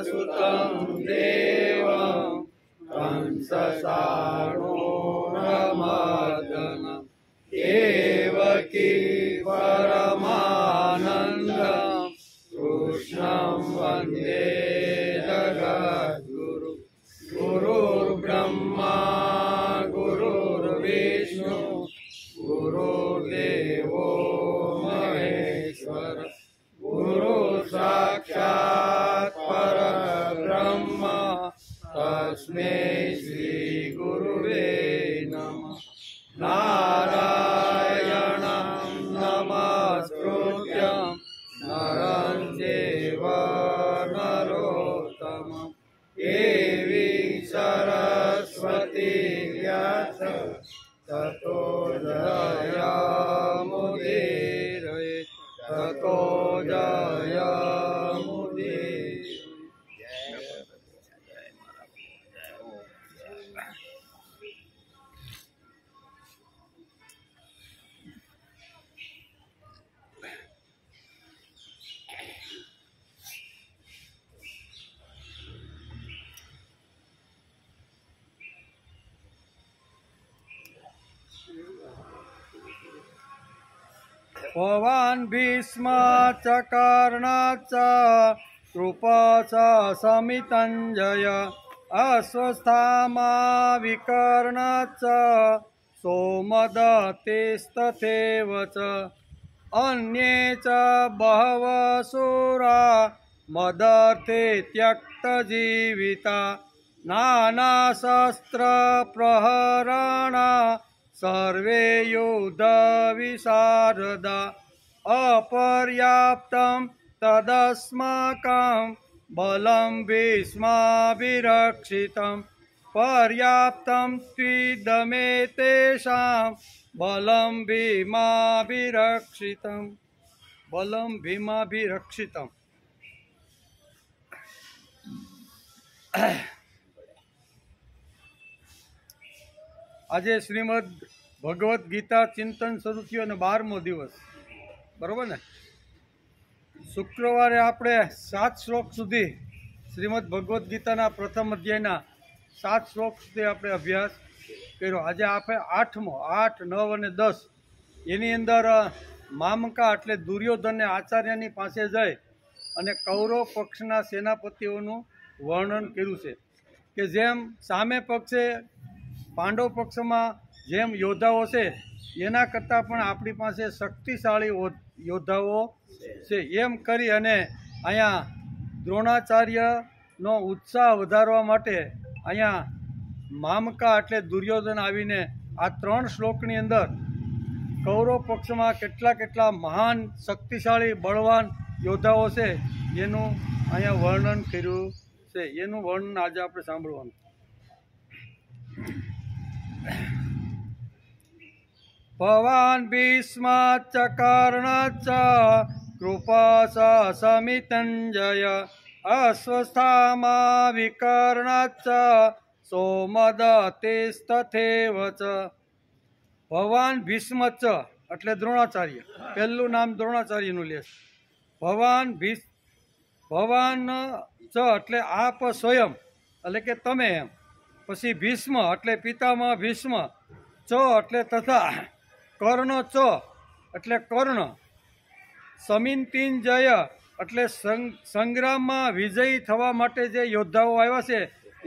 सुतं देवं कंसचाणूरमर्दनं देवकी परमानन्दं कृष्णं वन्दे जगद्गुरु। गुरुर्ब्रह्मा गुरुर्विष्णु गुरुर्देवो महेश्वर गुरु साक्षात् परब्रह्म तस्मै श्री गुरुवे नमः। नारायणं नमस्कृत्यं नरं चैव नरोत्तमं देवीं सरस्वती व्यासं ततो जयमुदीरये ततो जयमुदीरये। भवान् भीष्माच्च कृपा च समितञ्जय अश्वस्थामा विकर्णाच्च सोमदत्तिस्तथैव च अन्ये च बहवः शूरा मदर्थे त्यक्तजीविता नानाशस्त्रप्रहरणा सर्वे युद्धविशारदा अपर्याप्तं तदस्माकं बलं भीष्माभिरक्षितं पर्याप्तं त्विदमेतेषां बलं भीमाभिरक्षितं આજે શ્રીમદ ભગવદ્ ગીતા ચિંતન શરૂ થયું અને 12મો દિવસ, બરાબર ને? શુક્રવારે આપણે 7 શ્લોક સુધી શ્રીમદ ભગવદ્ ગીતાના પ્રથમ અધ્યાયના 7 શ્લોક સુધી આપણે અભ્યાસ કર્યો. આજે આપણે 8મો 8, 9 અને 10 એની અંદર મામકા એટલે દુર્યોધનને આચાર્યની પાસે જઈ અને કૌરવ પક્ષના સેનાપતિઓનું વર્ણન કર્યું છે કે જેમ સામે પક્ષે પાંડવ પક્ષમાં જેમ યોદ્ધાઓ છે એના કરતાં પણ આપણી પાસે શક્તિશાળી યોદ્ધાઓ છે એમ કરી અને અહીંયા દ્રોણાચાર્યનો ઉત્સાહ વધારવા માટે અહીંયા મામકા એટલે દુર્યોધન આવીને આ 3 શ્લોકની અંદર કૌરવ પક્ષમાં કેટલા મહાન શક્તિશાળી બળવાન યોદ્ધાઓ છે એનું અહીંયા વર્ણન કર્યું છે. એનું વર્ણન આજે આપણે સાંભળવાનું. ભવાન ભીષ્માચ્ચ કૃપા ચ સમિતંજય અશ્વસ્થામા વિકર્ણાચ્ચ સોમદત્તિસ્તથૈવ ચ. ભવાન ભીષ્મચ્ચ એટલે દ્રોણાચાર્ય, પહેલું નામ દ્રોણાચાર્યનું લે. ભવાન ચ એટલે આપ સ્વયં એટલે કે તમે એમ. પછી ભીષ્મ એટલે પિતામહ ભીષ્મ, ચ એટલે તથા, કર્ણ ચ એટલે કર્ણ, સમિતિંજય એટલે સંગ્રામમાં વિજયી થવા માટે જે યોદ્ધાઓ આવ્યા છે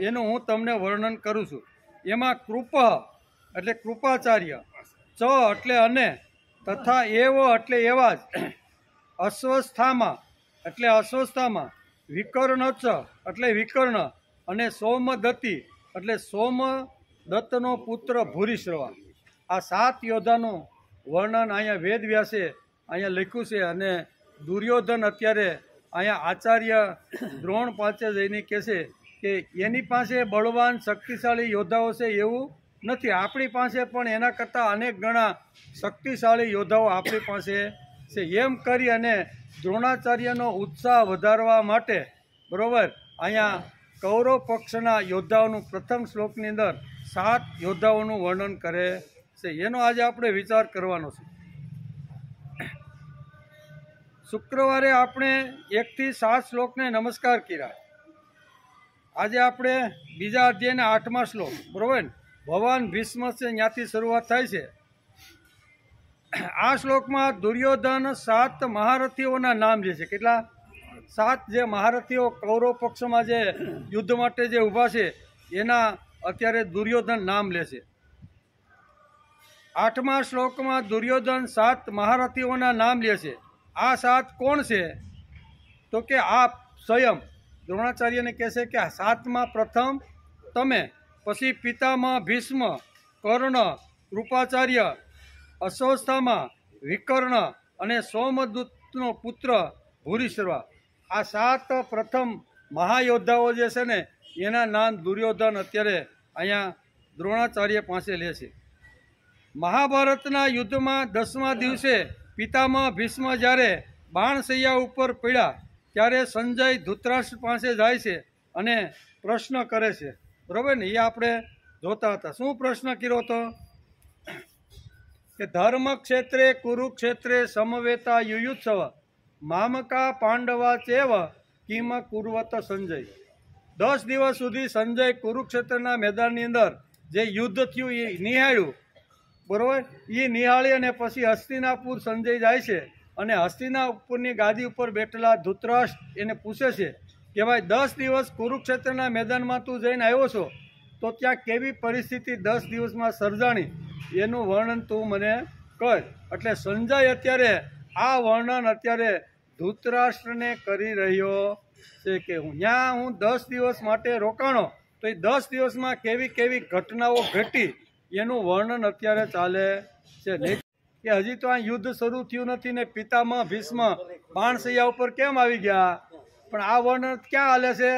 એનું હું તમને વર્ણન કરું છું. એમાં કૃપ એટલે કૃપાચાર્ય, ચ એટલે અને, તથા એવો એટલે એવા જ, અશ્વસ્થામાં એટલે અશ્વસ્થામાં, વિકર્ણ ચ એટલે વિકર્ણ, અને સોમદત્તિ એટલે સોમદત્તનો પુત્ર ભૂરિશ્રવા. આ 7 યોદ્ધાનું વર્ણન અહીંયા વેદવ્યાસે અહીંયા લખ્યું છે. અને દુર્યોધન અત્યારે અહીંયા આચાર્ય દ્રોણ પાસે જઈને કહે છે કે એની પાસે બળવાન શક્તિશાળી યોદ્ધાઓ છે એવું નથી, આપણી પાસે પણ એના કરતાં અનેક ગણા શક્તિશાળી યોદ્ધાઓ આપણી પાસે છે. એમ કરી અને દ્રોણાચાર્યનો ઉત્સાહ વધારવા માટે, બરાબર, અહીંયા કૌરવ પક્ષના યોદ્ધાઓનું પ્રથમ શ્લોકની અંદર 7 યોદ્ધાઓનું વર્ણન કરે છે. એનો આજે આપણે વિચાર કરવાનો છે. શુક્રવારે આપણે 1 થી 7 શ્લોકને નમસ્કાર કર્યા આજે આપણે બીજા અધ્યાયના 8મા શ્લોક, બરોબર ને, ભવાન ભીષ્મ છે ત્યાંથી શરૂઆત થાય છે. આ શ્લોકમાં દુર્યોધન 7 મહારથીઓના નામ લે છે. કેટલા? 7 જે મહારથીઓ કૌરવ પક્ષમાં જે યુદ્ધ માટે જે ઊભા છે એના અત્યારે દુર્યોધન નામ લે છે. 8મા શ્લોકમાં દુર્યોધન 7 મહારથીઓના નામ લે છે. આ 7 કોણ છે? તો કે આપ સ્વયં દ્રોણાચાર્યને કહે છે કે 7માં પ્રથમ તમે, પછી પિતામહ ભીષ્મ, કર્ણ, કૃપાચાર્ય, અશ્વસ્થામા, વિકર્ણ અને સોમદૂતનો પુત્ર ભૂરિશ્રવા. આ 7 પ્રથમ મહાયોદ્ધાઓ જે છે ને એના નામ દુર્યોધન અત્યારે અહીંયા દ્રોણાચાર્ય પાસે લે છે. મહાભારતના યુદ્ધમાં 10મા દિવસે પિતામહ ભીષ્મ જ્યારે બાણશૈયા ઉપર પડ્યા ત્યારે સંજય ધૃતરાષ્ટ્ર પાસે જાય છે અને પ્રશ્ન કરે છે. બરાબર ને? એ આપણે જોતા હતા. શું પ્રશ્ન કર્યો હતો? કે ધર્મ ક્ષેત્રે કુરુક્ષેત્રે સમવેતા યુયુત્સવ મામકા પાંડવા ચેવ કિમ કુર્વત સંજય. 10 દિવસ સુધી સંજય કુરુક્ષેત્રના મેદાનની અંદર જે યુદ્ધ થયું એ નિહાળ્યું. બરાબર? એ નિહાળી અને પછી હસ્તિનાપુર સંજય જાય છે અને હસ્તિનાપુરની ગાદી ઉપર બેઠેલા ધૃતરાષ્ટ્ર એને પૂછે છે કે ભાઈ 10 દિવસ કુરુક્ષેત્રના મેદાનમાં તું જઈને આવ્યો છો તો ત્યાં કેવી પરિસ્થિતિ 10 દિવસમાં સર્જાણી એનું વર્ણન તું મને કર. એટલે સંજય અત્યારે આ વર્ણન અત્યારે ધૃતરાષ્ટ્રને કરી રહ્યો છે કે હું 10 દિવસ માટે રોકાણો તો એ 10 દિવસમાં કેવી કેવી ઘટનાઓ ઘટી એનું વર્ણન અત્યારે ચાલે છે. નહીં કે હજી તો આ યુદ્ધ શરૂ થયું નથી ને પિતામહ ભીષ્મ બાણશૈયા ઉપર કેમ આવી ગયા, પણ આ વર્ણન ક્યાં હાલે છે?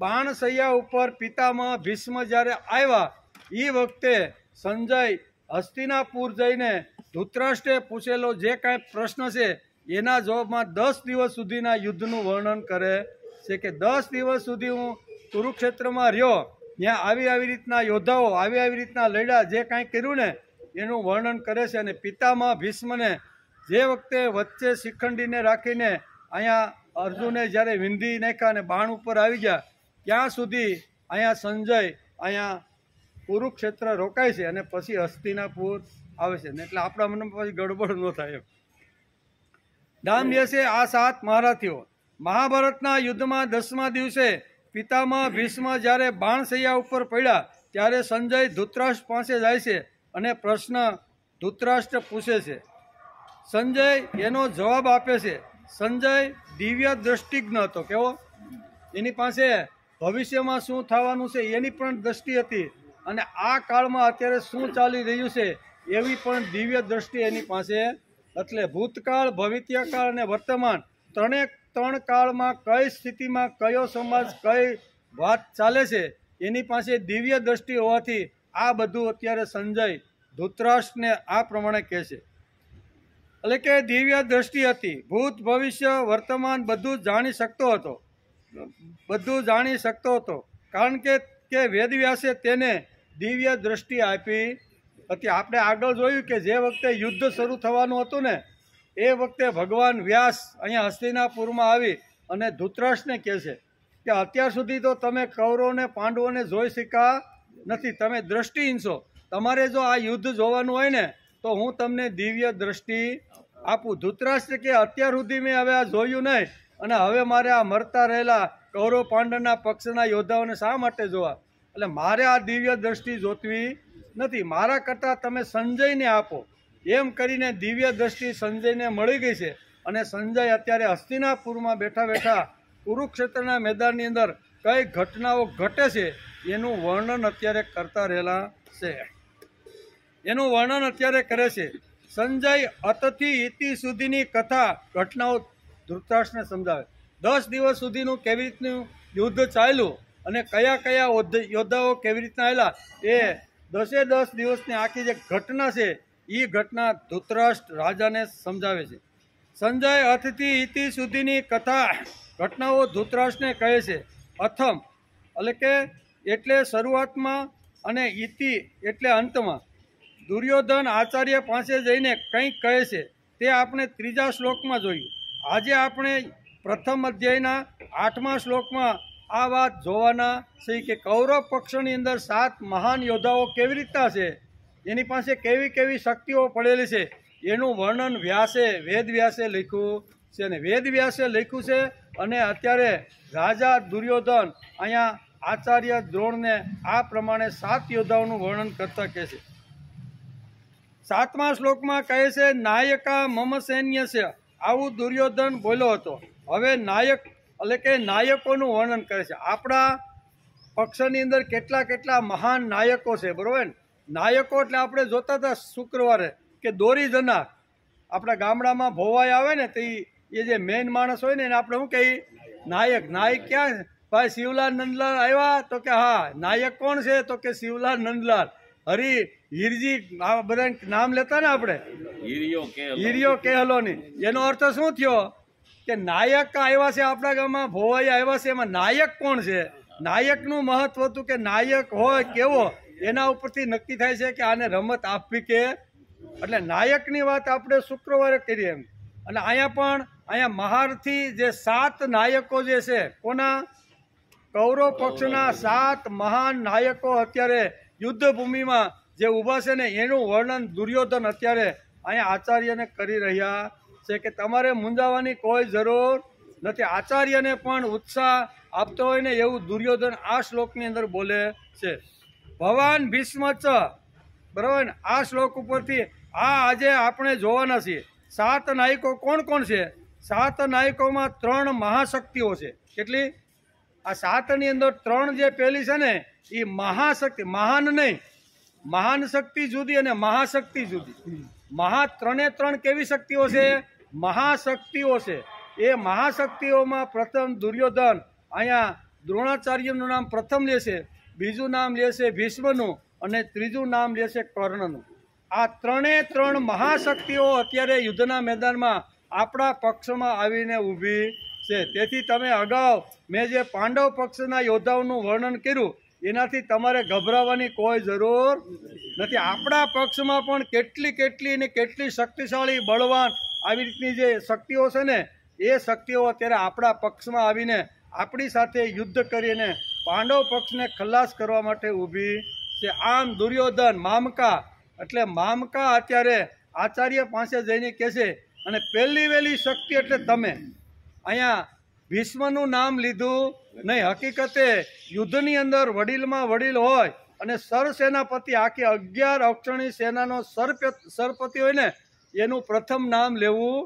બાણશૈયા ઉપર પિતામહ ભીષ્મ જ્યારે આવ્યા એ વખતે સંજય હસ્તિનાપુર જઈને ધૃતરાષ્ટ્રે પૂછેલો જે કાંઈ પ્રશ્ન છે એના જવાબમાં 10 દિવસ સુધીના યુદ્ધનું વર્ણન કરે છે કે 10 દિવસ સુધી હું કુરુક્ષેત્રમાં રહ્યો, ત્યાં આવી રીતના યોદ્ધાઓ આવી રીતના લડ્યા, જે કાંઈ કર્યું ને એનું વર્ણન કરે છે. અને પિતામહ ભીષ્મને જે વખતે વચ્ચે શિખંડીને રાખીને અહીંયા અર્જુને જ્યારે વિંધી નાખ્યા અને બાણ ઉપર આવી ગયા ત્યાં સુધી અહીંયા સંજય અહીંયા કુરુક્ષેત્ર રોકાય છે અને પછી હસ્તિનાપુર આવે છે. એટલે આપણા મનમાં પછી ગડબડ ન થાય એમ. નામ લે છે આ 7 મહારથીઓ. મહાભારતના યુદ્ધમાં 10મા દિવસે પિતામહ ભીષ્મ જ્યારે બાણશૈયા ઉપર પડ્યા ત્યારે સંજય ધૃતરાષ્ટ્ર પાસે જાય છે અને પ્રશ્ન ધૃતરાષ્ટ્ર પૂછે છે. સંજય એનો જવાબ આપે છે. સંજય દિવ્ય દ્રષ્ટિજ્ઞ હતો. કેવો? એની પાસે ભવિષ્યમાં શું થવાનું છે એની પણ દ્રષ્ટિ હતી અને આ કાળમાં અત્યારે શું ચાલી રહ્યું છે એવી પણ દિવ્ય દ્રષ્ટિ એની પાસે. એટલે ભૂતકાળ, ભવિષ્યકાળ અને વર્તમાન ત્રણ કાળમાં કઈ સ્થિતિમાં કયો સમાજ કઈ વાત ચાલે છે એની પાસે દિવ્ય દ્રષ્ટિ હોવાથી આ બધું અત્યારે સંજય ધૃતરાષ્ટ્રને આ પ્રમાણે કહે છે. એટલે કે દિવ્ય દ્રષ્ટિ હતી, ભૂત ભવિષ્ય વર્તમાન બધું જાણી શકતો હતો. કારણ કે વેદવ્યાસે તેને દિવ્ય દ્રષ્ટિ આપી હતી. આપણે આગળ જોયું કે જે વખતે યુદ્ધ શરૂ થવાનું હતું ને એ વખતે ભગવાન વ્યાસ અહીંયા હસ્તિનાપુરમાં આવી અને ધૃતરાષ્ટ્રને કહે છે કે અત્યાર સુધી તો તમે કૌરવોને પાંડવોને જોઈ શક્યા નથી, તમે દ્રષ્ટિહીન છો. તમારે જો આ યુદ્ધ જોવાનું હોય ને તો હું તમને દિવ્ય દ્રષ્ટિ આપું. ધૃતરાષ્ટ્ર કે અત્યાર સુધી મેં હવે આ જોયું નહીં અને હવે મારે આ મરતા રહેલા કૌરવ પાંડવના પક્ષના યોદ્ધાઓને શા માટે જોવા? એટલે મારે આ દિવ્ય દ્રષ્ટિ જોતવી નથી, મારા કરતાં તમે સંજયને આપો. એમ કરીને દિવ્ય દ્રષ્ટિ સંજયને મળી ગઈ છે અને સંજય અત્યારે હસ્તિનાપુરમાં બેઠા બેઠા કુરુક્ષેત્રના મેદાનની અંદર કઈ ઘટનાઓ ઘટે છે એનું વર્ણન અત્યારે કરતા રહેલા છે. એનું વર્ણન અત્યારે કરે છે. સંજય અતથી ઇતિ સુધીની કથા ઘટનાઓ ધૃતરાષ્ટ્રને સમજાવે. 10 દિવસ સુધીનું કેવી રીતનું યુદ્ધ ચાલ્યું અને કયા કયા યોદ્ધાઓ કેવી રીતના આવેલા એ 10 દિવસની આખી જે ઘટના છે એ ઘટના ધૃતરાષ્ટ્ર રાજાને સમજાવે છે. સંજય અથથી ઇતિ સુધીની કથા ઘટનાઓ ધૃતરાષ્ટ્રને કહે છે. અથમ એટલે શરૂઆતમાં અને ઇતિ એટલે અંતમાં. દુર્યોધન આચાર્ય પાસે જઈને કંઈક કહે છે તે આપણે 3જા શ્લોકમાં જોયું. આજે આપણે પ્રથમ અધ્યાયના 8મા શ્લોકમાં આ વાત જોવાના છે કે કૌરવ પક્ષની અંદર 7 મહાન યોદ્ધાઓ કેવી રીતના છે, એની પાસે કેવી કેવી શક્તિઓ પડેલી છે, એનું વર્ણન વેદ વ્યાસે લખ્યું છે. અને વેદ વ્યાસે લખ્યું છે. અને અત્યારે રાજા દુર્યોધન અહીંયા આચાર્ય દ્રોણને આ પ્રમાણે 7 યોદ્ધાઓનું વર્ણન કરતા કહે છે. 7મા શ્લોકમાં કહે છે, નાયકા મમ સૈન્ય છે. આવું દુર્યોધન બોલ્યો હતો. હવે નાયક એટલે કે નાયકોનું વર્ણન કરે છે. આપણા પક્ષની અંદર કેટલા કેટલા મહાન નાયકો છે, બરોબર ને? નાયકો એટલે આપણે જોતા હતા શુક્રવારે કે દોરી જનાર. આપણા ગામડામાં ભોવાઈ આવે ને તો એ જે મેઇન માણસ હોય ને એને આપણે શું કહીએ? નાયક. નાયક ક્યાં? ભાઈ શિવલાલ નંદલાલ આવ્યા તો કે હા. નાયક કોણ છે? તો કે શિવલાલ નંદલાલ, હરી, હીરજી, આ બધા નામ લેતા ને આપણે, હીરિયો કેહલોની. એનો અર્થ શું થયો કે નાયક આવ્યા છે આપણા ગામમાં, ભોવાઈ આવ્યા છે. એમાં નાયક કોણ છે? નાયકનું મહત્વ હતું કે નાયક હોય કેવો, એના ઉપરથી નક્કી થાય છે કે આને રમત આપવી કે. એટલે નાયકની વાત આપણે શુક્રવારે કરીએ એમ. અને અહીંયા મહારથી જે 7 નાયકો જે છે, કોના? કૌરવ પક્ષના 7 મહાન નાયકો અત્યારે યુદ્ધ ભૂમિમાં જે ઊભા છે ને, એનું વર્ણન દુર્યોધન અત્યારે અહીંયા આચાર્યને કરી રહ્યા છે કે તમારે મૂંઝાવાની કોઈ જરૂર નથી. આચાર્યને પણ ઉત્સાહ આપતો હોય ને એવું દુર્યોધન આ શ્લોકની અંદર બોલે છે. ભવાન ભીષ્મ ચ, બરાબર ને? આ શ્લોક ઉપરથી આજે આપણે જોવાના છીએ 7 નાયકો કોણ કોણ છે. 7 નાયકોમાં 3 મહાશક્તિઓ છે. કેટલી? આ 7ની અંદર 3 જે પેલી છે ને એ મહાશક્તિ, મહાન નહીં, મહાન શક્તિ જુદી અને મહાશક્તિ જુદી. ત્રણે 3 કેવી શક્તિઓ છે? મહાશક્તિઓ છે. એ મહાશક્તિઓમાં પ્રથમ દુર્યોધન અહીંયા દ્રોણાચાર્યનું નામ પ્રથમ લેશે, બીજું નામ લેશે ભીષ્મનું, અને ત્રીજું નામ લેશે કર્ણનું. આ 3 મહાશક્તિઓ અત્યારે યુદ્ધના મેદાનમાં આપણા પક્ષમાં આવીને ઊભી છે. તેથી તમે અગાઉ મેં જે પાંડવ પક્ષના યોદ્ધાઓનું વર્ણન કર્યું એનાથી તમારે ગભરાવાની કોઈ જરૂર નથી. આપણા પક્ષમાં પણ કેટલી ને કેટલી શક્તિશાળી, બળવાન આવી રીતની જે શક્તિઓ છે ને, એ શક્તિઓ અત્યારે આપણા પક્ષમાં આવીને આપણી સાથે યુદ્ધ કરીને પાંડવ પક્ષને ખલાસ કરવા માટે ઊભી છે. આમ દુર્યોધન મામકા એટલે મામકા અત્યારે આચાર્ય પાસે જઈને કહે છે. અને પહેલી વહેલી શક્તિ એટલે તમે અહીંયા ભીષ્મનું નામ લીધું નહીં. હકીકતે યુદ્ધની અંદર વડીલમાં વડીલ હોય અને સરસેનાપતિ, આખી 11 અક્ષણી સેનાનો સરપતિ હોય ને, એનું પ્રથમ નામ લેવું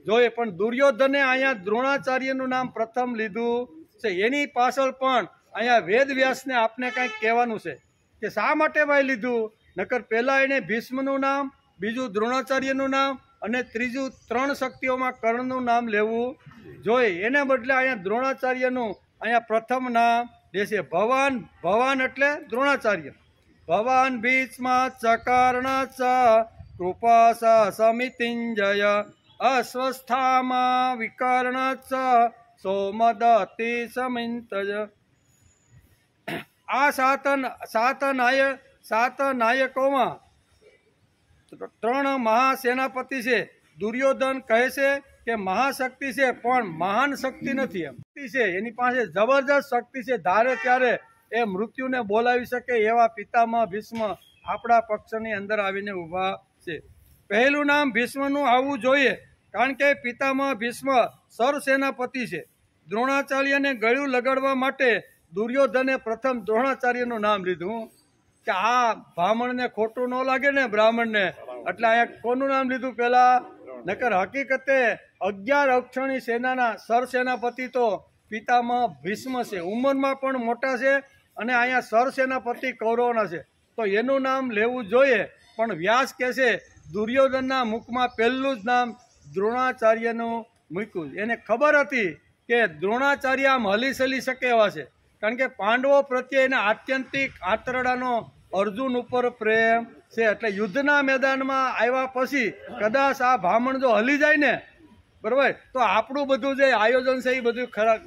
જોઈએ. પણ દુર્યોધને અહીંયા દ્રોણાચાર્યનું નામ પ્રથમ લીધું છે. એની પાછળ પણ અહીંયા વેદ વ્યાસને આપને કંઈક કહેવાનું છે કે શા માટે ભાઈ લીધું. નકર પહેલાં એને ભીષ્મનું નામ, બીજું દ્રોણાચાર્યનું નામ, અને ત્રીજું 3 શક્તિઓમાં કર્ણનું નામ લેવું જોઈએ. એને બદલે અહીંયા દ્રોણાચાર્યનું અહીંયા પ્રથમ નામ લેશે. ભવાન એટલે દ્રોણાચાર્ય. ભવાન ભીષ્મા ચકર્ણ ચ કૃપા સ સમિતિંજય અસ્વસ્થામાં વિકર્ણ ચ સોમદતિ સમિંતય. આ 7 નાયકોમાં 3 મહાસેનાપતિ છે. દુર્યોધન કહે છે કે મહાશક્તિ છે પણ મહાન શક્તિ નથી. એમ શક્તિ છે, એની પાસે જબરજસ્ત શક્તિ છે. ધારે ત્યારે એ મૃત્યુને બોલાવી શકે એવા પિતામહ ભીષ્મ આપણા પક્ષની અંદર આવીને ઊભા છે. પહેલું નામ ભીષ્મનું આવવું જોઈએ, કારણ કે પિતામહ ભીષ્મ સરસેનાપતિ છે. દ્રોણાચાર્યને ગળું લગાડવા માટે દુર્યોધને પ્રથમ દ્રોણાચાર્યનું નામ લીધું કે આ બ્રાહ્મણને ખોટું ન લાગે ને, બ્રાહ્મણને, એટલે અહીંયા કોનું નામ લીધું પહેલા. નકર હકીકતે 11 અક્ષણી સેનાના સરસેનાપતિ તો પિતામહ ભીષ્મ છે. ઉંમરમાં પણ મોટા છે અને અહીંયા સરસેનાપતિ કૌરવના છે, તો એનું નામ લેવું જોઈએ. પણ વ્યાસ કહે છે દુર્યોધનના મુખમાં પહેલું જ નામ દ્રોણાચાર્યનું મૂક્યું. એને ખબર હતી કે દ્રોણાચાર્ય આમ હલી સલી શકે એવા છે, કારણ કે પાંડવો પ્રત્યે એના આત્યંતિક આંતરડાનો અર્જુન ઉપર પ્રેમ છે. એટલે યુદ્ધના મેદાનમાં આવ્યા પછી કદાચ આ બ્રાહ્મણ જો હલી જાય ને, બરાબર, તો આપણું બધું જે આયોજન છે એ બધું ખરાબ,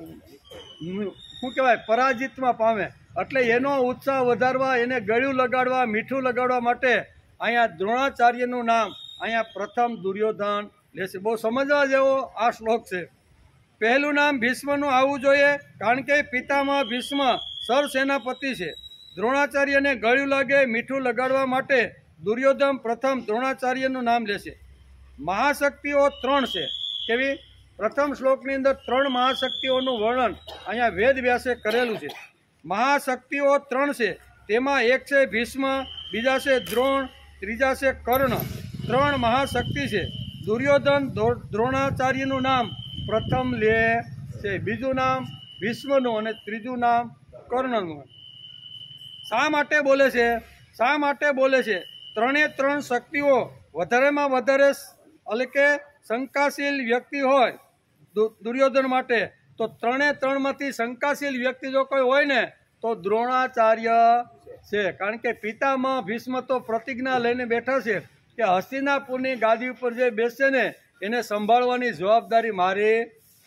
શું કહેવાય, પરાજિતમાં પામે. એટલે એનો ઉત્સાહ વધારવા, એને ગળ્યું લગાડવા, મીઠું લગાડવા માટે અહીંયા દ્રોણાચાર્યનું નામ અહીંયા પ્રથમ દુર્યોધન લેશે. બહુ સમજવા જેવો આ શ્લોક છે. પહેલું નામ ભીષ્મનું આવવું જોઈએ, કારણ કે પિતામહ ભીષ્મ સરસેનાપતિ છે. દ્રોણાચાર્યને ગળ્યું લાગે મીઠું લગાડવા માટે દુર્યોધન પ્રથમ દ્રોણાચાર્યનું નામ લેશે. મહાશક્તિઓ 3 છે. કેવી? પ્રથમ શ્લોકની અંદર 3 મહાશક્તિઓનું વર્ણન અહીંયા વેદ વ્યાસે કરેલું છે. મહાશક્તિઓ 3 છે, તેમાં એક છે ભીષ્મ, બીજા છે દ્રોણ, ત્રીજા છે કર્ણ. 3 મહાશક્તિ છે. દુર્યોધન દ્રોણાચાર્યનું નામ પ્રથમ લે છે, બીજું નામ ભીષ્મનું અને ત્રીજું નામ કર્ણનું. શા માટે બોલે છે? શા માટે બોલે છે? 3 શક્તિઓ વધારેમાં વધારે એટલે કે શંકાશીલ વ્યક્તિ હોય દુર્યોધન માટે, તો 3 માંથી શંકાશીલ વ્યક્તિ જો કોઈ હોય ને તો દ્રોણાચાર્ય છે. કારણ કે પિતામહ ભીષ્મ તો પ્રતિજ્ઞા લઈને બેઠા છે કે હસ્તિનાપુરની ગાદી ઉપર જે બેસે ને એને સંભાળવાની જવાબદારી મારી.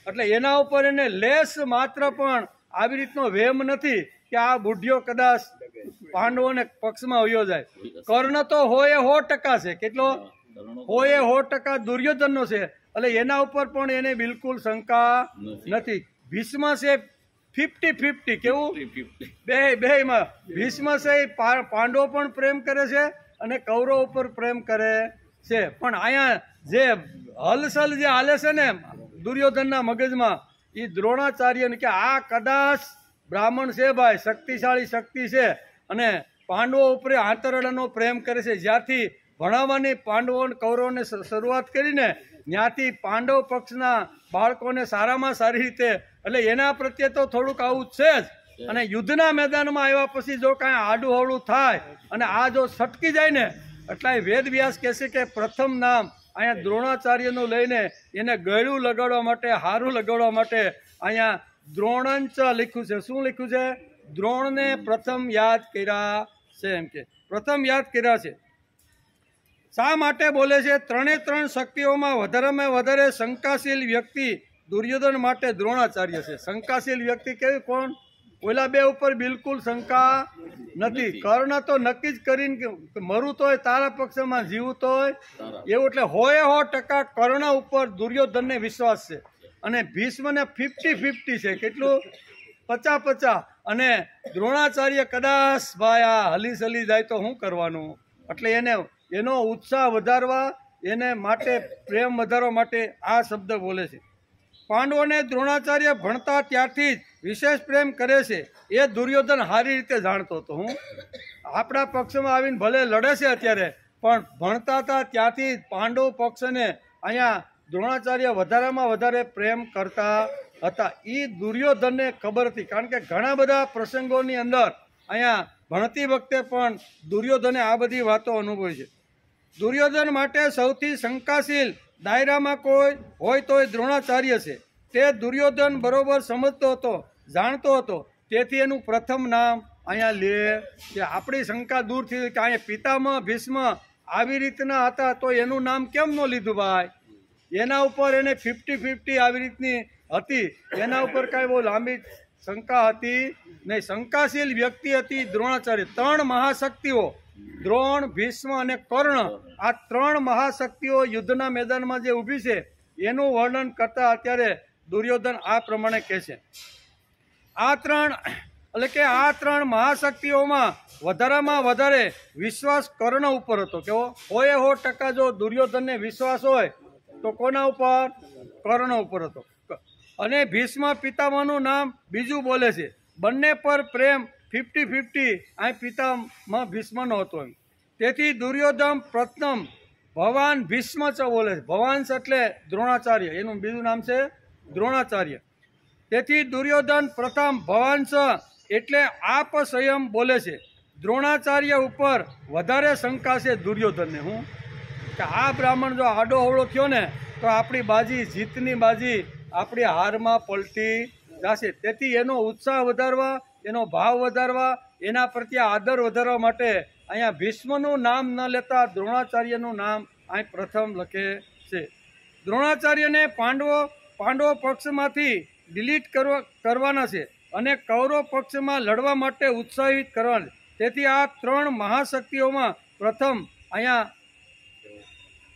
એટલે એના ઉપર એને લેસ માત્ર પણ આવી રીતનો વહેમ નથી કે આ બુઢિયો કદાચ પાંડવોને પક્ષમાં વયો જાય. કર્ણ તો 100% છે. કેટલો? 100% દુર્યોધનનો છે. એટલે એના ઉપર પણ એને બિલકુલ શંકા નથી. ભીષ્મ છે 50-50. કેવું? બેયમાં ભીષ્મ છે પાંડવો પણ પ્રેમ કરે છે અને કૌરવ ઉપર પ્રેમ કરે છે. પણ અહીંયા જે હલચલ જે હાલે છે ને દુર્યોધનના મગજમાં, એ દ્રોણાચાર્યને કે આ કદાચ બ્રાહ્મણ છે ભાઈ, શક્તિશાળી શક્તિ છે અને પાંડવો ઉપર આંતરડાનો પ્રેમ કરે છે. જ્યારથી ભણાવવાની પાંડવો કૌરવોને શરૂઆત કરીને ત્યાંથી પાંડવ પક્ષના બાળકોને સારામાં સારી રીતે, એટલે એના પ્રત્યે તો થોડુંક આવું છે જ. અને યુદ્ધના મેદાનમાં આવ્યા પછી જો કાંઈ આડું હવળું થાય અને આ જો છટકી જાય ને, એટલે વેદ વ્યાસ કહે છે કે પ્રથમ નામ અહીંયા દ્રોણાચાર્યનું લઈને એને ગળ્યું લગાડવા માટે, હારું લગાડવા માટે અહીંયા દ્રોણંચ લખ્યું છે. શું લખ્યું છે? દ્રોણને પ્રથમ યાદ કર્યા છે. એમ કે પ્રથમ યાદ કર્યા છે. શા માટે બોલે છે? 3 શક્તિઓમાં વધારેમાં વધારે શંકાશીલ વ્યક્તિ દુર્યોધન માટે દ્રોણાચાર્ય છે. શંકાશીલ વ્યક્તિ કેવી? કોણ? ઓલા બે ઉપર બિલકુલ શંકા નથી. કર્ણ તો નક્કી જ કરીને મરું તોય તારા પક્ષમાં, જીવું તોય એવું. એટલે 100% કર્ણ ઉપર દુર્યોધનને વિશ્વાસ છે. અને ભીષ્મને 50-50 છે. કેટલું? 50-50. અને દ્રોણાચાર્ય કદાચ ભાઈ આ હલી જાય તો શું કરવાનું? એટલે એનો ઉત્સાહ વધારવા, એને માટે પ્રેમ વધારવા માટે આ શબ્દ બોલે છે. પાંડવોને દ્રોણાચાર્ય ભણતા ત્યારથી જ વિશેષ પ્રેમ કરે છે એ દુર્યોધન સારી રીતે જાણતો હતો. હું આપણા પક્ષમાં આવીને ભલે લડે છે અત્યારે, પણ ભણતા હતા ત્યાંથી પાંડવ પક્ષને અહીંયા દ્રોણાચાર્ય વધારેમાં વધારે પ્રેમ કરતા હતા. એ દુર્યોધનને ખબર હતી. કારણ કે ઘણા બધા પ્રસંગોની અંદર અહીંયા ભણતી વખતે પણ દુર્યોધને આ બધી વાતો અનુભવી છે. દુર્યોધન માટે સૌથી શંકાશીલ દાયરામાં કોઈ હોય તો દ્રોણાચાર્ય છે. તે દુર્યોધન બરોબર સમજતો હતો, જાણતો હતો. તેથી એનું પ્રથમ નામ અહીંયા લે કે આપણી શંકા દૂર થઈ કે અહીંયા પિતામહ ભીષ્મ આવી રીતના હતા તો એનું નામ કેમ ન લીધું ભાઈ? એના ઉપર એને 50-50 આવી રીતની હતી. એના ઉપર કાંઈ બહુ લાંબી શંકા હતી નહીં. શંકાશીલ વ્યક્તિ હતી દ્રોણાચાર્ય. 3 મહાશક્તિઓ દ્રોણ, ભીષ્મ અને કર્ણ, આ 3 મહાશક્તિઓ યુદ્ધના મેદાનમાં જે ઊભી છે એનું વર્ણન કરતા અત્યારે દુર્યોધન આ પ્રમાણે કહે છે. આ 3 મહાશક્તિઓમાં વધારામાં વધારે વિશ્વાસ કર્ણ ઉપર હતો. કેવો? 100% જો દુર્યોધનને વિશ્વાસ હોય તો કોના ઉપર? કર્ણ ઉપર હતો. અને ભીષ્મ પિતામહનું નામ બીજું બોલે છે. બંને પર પ્રેમ 50-50 આ પિતામહ ભીષ્મનો હતો. તેથી દુર્યોધન પ્રથમ ભવાન ભીષ્મ ચ બોલે છે. ભવાંશ એટલે દ્રોણાચાર્ય, એનું બીજું નામ છે દ્રોણાચાર્ય. તેથી દુર્યોધન પ્રથમ ભવાંશ એટલે આપ સંયમ બોલે છે. દ્રોણાચાર્ય ઉપર વધારે શંકા છે દુર્યોધનને. હું કે આ બ્રાહ્મણ જો આડો હવળો થયો ને તો આપણી બાજી, જીતની બાજી આપણી હારમાં પલટી જશે. તેથી એનો ઉત્સાહ વધારવા, એનો ભાવ વધારવા, એના પ્રત્યે આદર વધારવા માટે અહીંયા ભીષ્મનું નામ ન લેતા દ્રોણાચાર્યનું નામ અહીં પ્રથમ લખે છે. દ્રોણાચાર્યને પાંડવો પક્ષમાંથી ડિલીટ કરવાના છે અને કૌરવ પક્ષમાં લડવા માટે ઉત્સાહિત કરવાના. તેથી આ 3 મહાશક્તિઓમાં પ્રથમ અહીંયા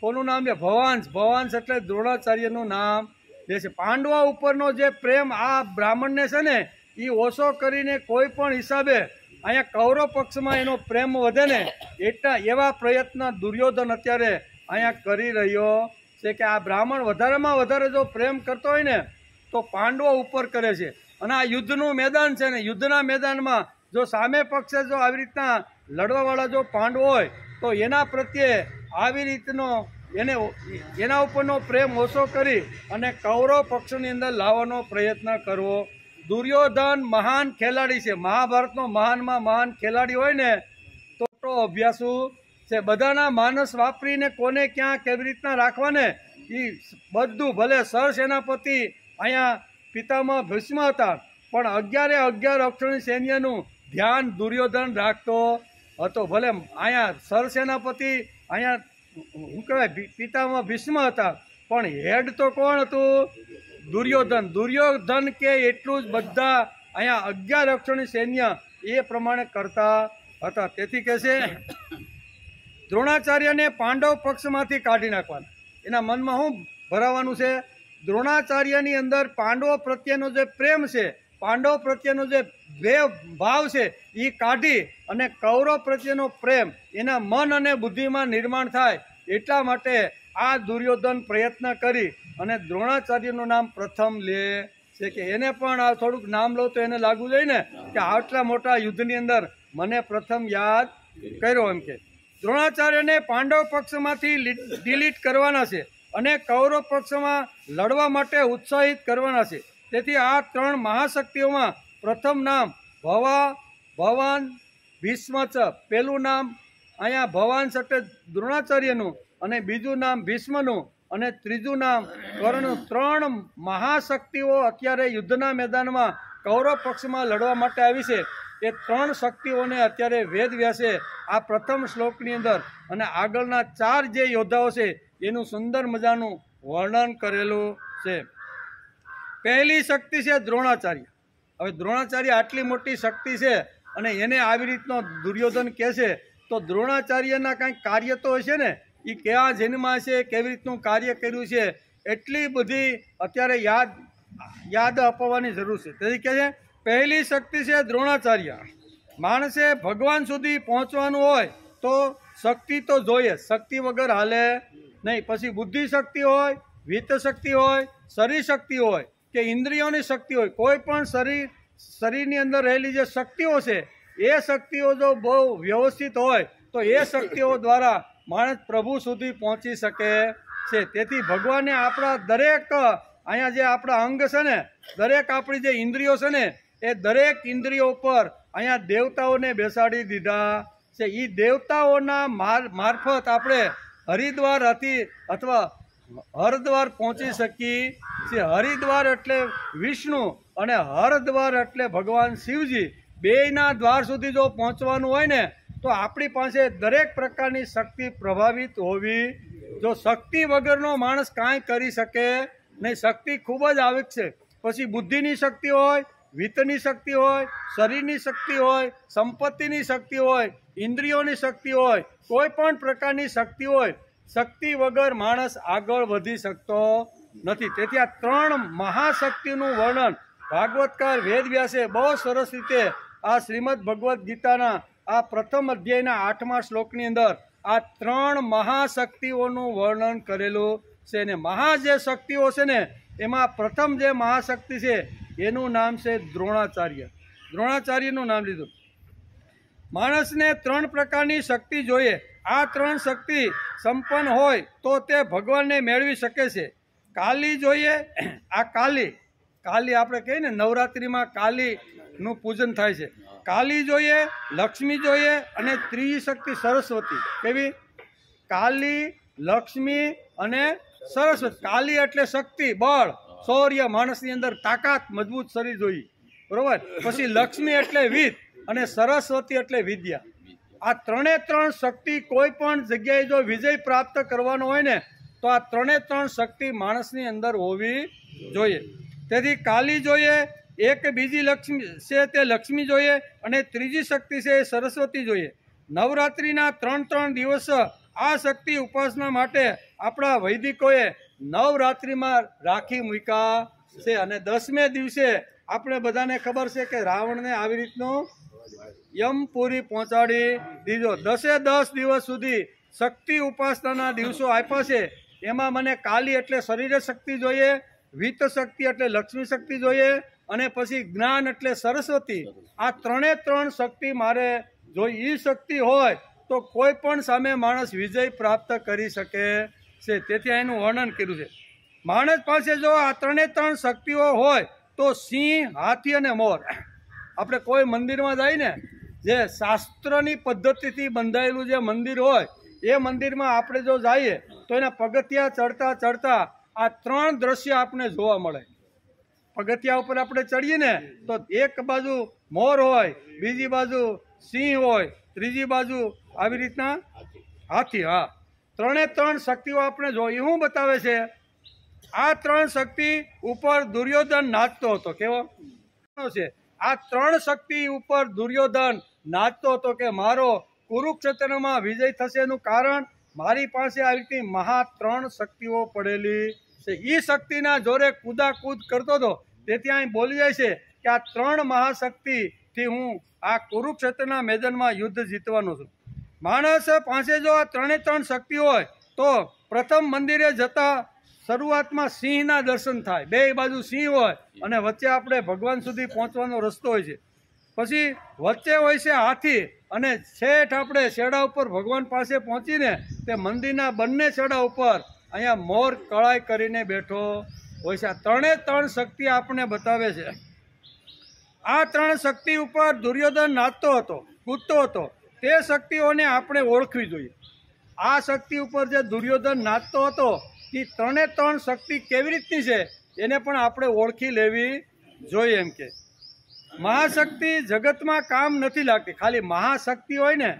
કોનું નામ છે? ભવાંશ. ભવાંશ એટલે દ્રોણાચાર્યનું નામ જે છે પાંડવા ઉપરનો જે પ્રેમ આ બ્રાહ્મણને છે ને એ ઓછો કરીને કોઈ પણ હિસાબે અહીંયા કૌરવ પક્ષમાં એનો પ્રેમ વધે ને એટલા એવા પ્રયત્ન દુર્યોધન અત્યારે અહીંયા કરી રહ્યો છે કે આ બ્રાહ્મણ વધારેમાં વધારે જો પ્રેમ કરતો હોય ને તો પાંડવો ઉપર કરે છે. અને આ યુદ્ધનું મેદાન છે ને યુદ્ધના મેદાનમાં જો સામે પક્ષે જો આવી રીતના લડવાવાળા જો પાંડવો હોય તો એના પ્રત્યે આવી રીતનો એના ઉપરનો પ્રેમ ઓછો કરી અને કૌરવ પક્ષની અંદર લાવવાનો પ્રયત્ન કરવો. દુર્યોધન મહાન ખેલાડી છે, મહાભારતનો મહાનમાં મહાન ખેલાડી હોય ને તો અભ્યાસુ છે. બધાના માનસ વાપરીને કોને ક્યાં કેવી રીતના રાખવાને એ બધું ભલે સરસેનાપતિ અહીંયા પિતામહ ભીષ્મ હતા પણ 11 અક્ષરની સૈન્યનું ધ્યાન દુર્યોધન રાખતો હતો. ભલે અહીંયા સરસેનાપતિ અહીંયા શું કહેવાય પિતામહ ભીષ્મ હતા પણ હેડ તો કોણ હતું? દુર્યોધન કે એટલું જ બધા અહીંયા 11 અક્ષરની સૈન્ય એ પ્રમાણે કરતા હતા. તેથી કહે છે દ્રોણાચાર્યને પાંડવ પક્ષમાંથી કાઢી નાખવાના. એના મનમાં શું ભરાવાનું છે? દ્રોણાચાર્યની અંદર પાંડવો પ્રત્યેનો જે પ્રેમ છે, પાંડવ પ્રત્યેનો જે ભાવ છે એ કાઢી અને કૌરવ પ્રત્યેનો પ્રેમ એના મન અને બુદ્ધિમાં નિર્માણ થાય એટલા માટે આ દુર્યોધન પ્રયત્ન કરી અને દ્રોણાચાર્યનું નામ પ્રથમ લે છે કે એને પણ આ થોડુંક નામ લો તો એને લાગવું જોઈએ ને કે આટલા મોટા યુદ્ધની અંદર મને પ્રથમ યાદ કર્યો. એમ કે દ્રોણાચાર્યને પાંડવ પક્ષમાંથી ડિલીટ કરવાના છે અને કૌરવ પક્ષમાં લડવા માટે ઉત્સાહિત કરવાના છે. તેથી આ 3 મહાશક્તિઓમાં પ્રથમ નામ ભવાન ભીષ્મ છે. પહેલું નામ અહીંયા ભવાન એટલે દ્રોણાચાર્યનું અને બીજું નામ ભીષ્મનું અને ત્રીજું નામ કર્ણનું. 3 મહાશક્તિઓ અત્યારે યુદ્ધના મેદાનમાં કૌરવ પક્ષમાં લડવા માટે આવી છે. એ 3 શક્તિઓને અત્યારે વેદવ્યાસે આ પ્રથમ શ્લોકની અંદર અને આગળના 4 જે યોદ્ધાઓ છે એનું સુંદર મજાનું વર્ણન કરેલું છે. પહેલી શક્તિ છે દ્રોણાચાર્ય. હવે દ્રોણાચાર્ય આટલી મોટી શક્તિ છે અને એને આવી રીતનો દુર્યોધન કહે છે તો દ્રોણાચાર્યના કંઈક કાર્ય તો હશે ને, એ કેવા જન્મમાં છે, કેવી રીતનું કાર્ય કર્યું છે એટલી બધી અત્યારે યાદ અપાવવાની જરૂર છે. તેથી કહે છે પહેલી શક્તિ છે દ્રોણાચાર્ય. માણસે ભગવાન સુધી પહોંચવાનું હોય તો શક્તિ તો જોઈએ, શક્તિ વગર હાલે નહીં. પછી બુદ્ધિ શક્તિ હોય, વિત્ત શક્તિ હોય, શરીર શક્તિ હોય કે ઇન્દ્રિયોની શક્તિ હોય, કોઈ પણ શરીરની અંદર રહેલી જે શક્તિઓ છે એ શક્તિઓ જો બહુ વ્યવસ્થિત હોય તો એ શક્તિઓ દ્વારા માણસ પ્રભુ સુધી પહોંચી શકે છે. તેથી ભગવાને આપણા દરેક અહીંયા જે આપણા અંગ છે ને, દરેક આપણી જે ઇન્દ્રિયો છે ને એ દરેક ઇન્દ્રિયો ઉપર અહીંયા દેવતાઓને બેસાડી દીધા છે. એ દેવતાઓના મારફત આપણે હરિદ્વારથી અથવા હરદ્વાર પહોંચી શકીએ છીએ. હરિદ્વાર એટલે વિષ્ણુ અને હરદ્વાર એટલે ભગવાન શિવજી. બેયના દ્વાર સુધી જો પહોંચવાનું હોય ને તો આપણી પાસે દરેક પ્રકારની શક્તિ પ્રભાવિત હોવી. જો શક્તિ વગરનો માણસ કાંઈ કરી શકે નહીં. શક્તિ ખૂબ જ આવશ્યક છે. પછી બુદ્ધિની શક્તિ હોય, વિત્તની શક્તિ હોય, શરીરની શક્તિ હોય, સંપત્તિની શક્તિ હોય, ઇન્દ્રિયોની શક્તિ હોય, કોઈ પણ પ્રકારની શક્તિ હોય, શક્તિ વગર માણસ આગળ વધી શકતો નથી. તેથી આ 3 મહાશક્તિનું વર્ણન ભાગવતકાર વેદવ્યાસે બહુ સરસ રીતે આ શ્રીમદ ભગવદ્ ગીતાના આ પ્રથમ અધ્યાયના 8મા શ્લોકની અંદર આ 3 મહાશક્તિઓનું વર્ણન કરેલું છે. ને મહા જે શક્તિઓ છે ને એમાં પ્રથમ જે મહાશક્તિ છે એનું નામ છે દ્રોણાચાર્ય. દ્રોણાચાર્યનું નામ લીધું. માણસને 3 પ્રકારની શક્તિ જોઈએ. આ 3 શક્તિ સંપન્ન હોય તો તે ભગવાનને મેળવી શકે છે. કાલી જોઈએ, આ કાલી આપણે કહીએ ને નવરાત્રિમાં કાલીનું પૂજન થાય છે. કાલી જોઈએ, લક્ષ્મી જોઈએ અને ત્રીજી શક્તિ સરસ્વતી. કેવી? કાલી, લક્ષ્મી અને સરસ્વતી. કાલી એટલે શક્તિ, બળ, શૌર્ય, માણસની અંદર તાકાત, મજબૂત શરીર જોઈએ, બરોબર. પછી લક્ષ્મી એટલે વિદ્ત અને સરસ્વતી એટલે વિદ્યા. આ 3 શક્તિ કોઈ પણ જગ્યાએ જો વિજય પ્રાપ્ત કરવાનો હોય ને તો આ 3 શક્તિ માણસની અંદર હોવી જોઈએ. તેથી કાલી જોઈએ, એક બીજી લક્ષ્મી છે તે લક્ષ્મી જોઈએ અને ત્રીજી શક્તિ છે એ સરસ્વતી જોઈએ. નવરાત્રિના 3 દિવસ આ શક્તિ ઉપાસના માટે આપણા વૈદિકોએ નવરાત્રિમાં રાખી મૂક્યા છે. અને 10મે દિવસે આપણે બધાને ખબર છે કે રાવણને આવી રીતનું યમપુરી પહોંચાડી દીધો. 10 દિવસ સુધી શક્તિ ઉપાસનાના દિવસો આપ્યા છે. એમાં મને કાલી એટલે શરીર શક્તિ જોઈએ, વિત્ત શક્તિ એટલે લક્ષ્મી શક્તિ જોઈએ, અને પછી જ્ઞાન એટલે સરસ્વતી. આ 3 શક્તિ મારે જો એ શક્તિ હોય તો કોઈ પણ સામે માણસ વિજય પ્રાપ્ત કરી શકે છે. તેથી એનું વર્ણન કર્યું છે. માણસ પાસે જો આ 3 શક્તિઓ હોય તો સિંહ, હાથી અને મોર. આપણે કોઈ મંદિરમાં જઈએ ને, જે શાસ્ત્રની પદ્ધતિથી બંધાયેલું જે મંદિર હોય એ મંદિરમાં આપણે જો જઈએ તો એના પગથિયા ચડતા ચડતા આ 3 દ્રશ્ય આપણે જોવા મળે. પગથિયા ઉપર આપણે ચડીએ ને તો એક બાજુ મોર હોય, બીજી બાજુ સિંહ હોય, ત્રીજી બાજુ આવી રીતના હાથી. હા, 3 શક્તિઓ આપણે જોઈએ. શું બતાવે છે? આ 3 શક્તિ ઉપર દુર્યોધન નાચતો હતો. કેવો છે? આ 3 શક્તિ ઉપર દુર્યોધન નાચતો હતો કે મારો કુરુક્ષેત્રમાં વિજય થશે. એનું કારણ મારી પાસે આવી રીતની મહા 3 શક્તિઓ પડેલી છે. એ શક્તિના જોરે કૂદાકૂદ કરતો હતો. તેથી અહીં બોલી જાય છે કે આ 3 મહાશક્તિથી હું આ કુરુક્ષેત્રના મેદાનમાં યુદ્ધ જીતવાનો છું. માણસ પાસે જો આ 3 શક્તિ હોય તો પ્રથમ મંદિરે જતા શરૂઆતમાં સિંહના દર્શન થાય. 2 બાજુ સિંહ હોય અને વચ્ચે આપણે ભગવાન સુધી પહોંચવાનો રસ્તો હોય છે. પછી વચ્ચે હોય છે હાથી, અને શેઠ આપણે છેડા ઉપર ભગવાન પાસે પહોંચીને તે મંદિરના બંને છેડા ઉપર અહીંયા મોર કળાઈ કરીને બેઠો હોય છે. આ 3 શક્તિ આપણને બતાવે છે. આ 3 શક્તિ ઉપર દુર્યોધન નાચતો હતો, કૂદતો હતો. તે શક્તિઓને આપણે ઓળખવી જોઈએ. આ શક્તિ ઉપર જે દુર્યોધન નાચતો હતો એ 3 શક્તિ કેવી રીતની છે એને પણ આપણે ઓળખી લેવી જોઈએ. એમ કે મહાશક્તિ જગતમાં કામ નથી લાગતી. ખાલી મહાશક્તિ હોય ને,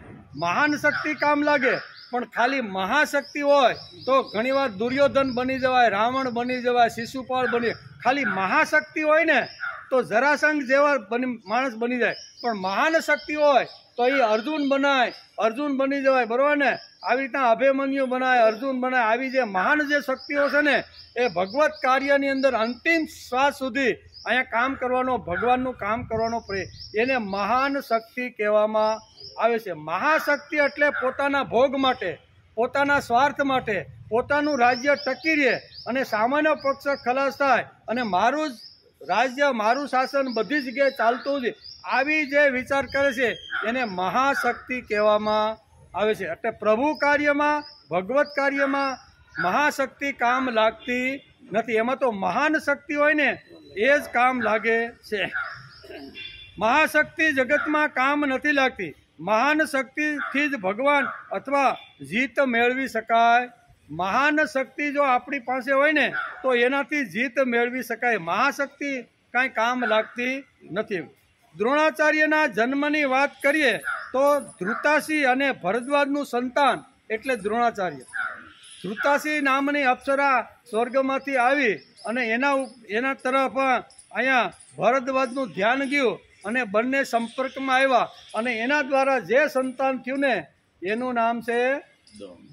મહાન શક્તિ કામ લાગે, પણ ખાલી મહાશક્તિ હોય તો ઘણીવાર દુર્યોધન બની જવાય, રાવણ બની જવાય, શિશુપાળ બની. ખાલી મહાશક્તિ હોય ને તો જરાસંઘ જેવા માણસ બની જાય. પણ મહાન શક્તિ હોય તો એ અર્જુન બનાય, અર્જુન બની જવાય. બરોબર ને? આવી રીતના અભિમન્યુ બનાય, અર્જુન બનાય. આવી જે મહાન જે શક્તિઓ છે ને એ ભગવત કાર્યની અંદર અંતિમ શ્વાસ સુધી અહીંયા કામ કરવાનો, ભગવાનનું કામ કરવાનો એને મહાન શક્તિ કહેવામાં આવે છે. મહાશક્તિ એટલે પોતાના ભોગ માટે, પોતાના સ્વાર્થ માટે, પોતાનું રાજ્ય ટકી રહે અને સામાન્ય પક્ષ ખલાસ થાય અને મારું જ રાજ્ય, મારું શાસન બધી જગ્યાએ ચાલતું જ, આવી જે વિચાર કરે છે એને મહાશક્તિ કહેવામાં આવે છે. એટલે પ્રભુ કાર્યમાં, ભગવત કાર્યમાં મહાશક્તિ કામ લાગતી નથી. એમાં તો મહાન શક્તિ હોય ને એ જ કામ લાગે છે. મહાશક્તિ જગતમાં કામ નથી લાગતી. મહાન શક્તિથી જ ભગવાન અથવા જીત મેળવી શકાય. મહાન શક્તિ જો આપણી પાસે હોય ને તો એનાથી જીત મેળવી શકાય. મહાશક્તિ કાંઈ કામ લાગતી નથી. દ્રોણાચાર્યના જન્મની વાત કરીએ તો ધૃતાસી અને ભરદ્વાજનું સંતાન એટલે દ્રોણાચાર્ય. ધૃતાસી નામની અપ્સરા સ્વર્ગમાંથી આવી અને એના તરફ અહીંયા ભરદ્વાજનું ધ્યાન ગયું અને બંને સંપર્કમાં આવ્યા અને એના દ્વારા જે સંતાન થયું ને એનું નામ છે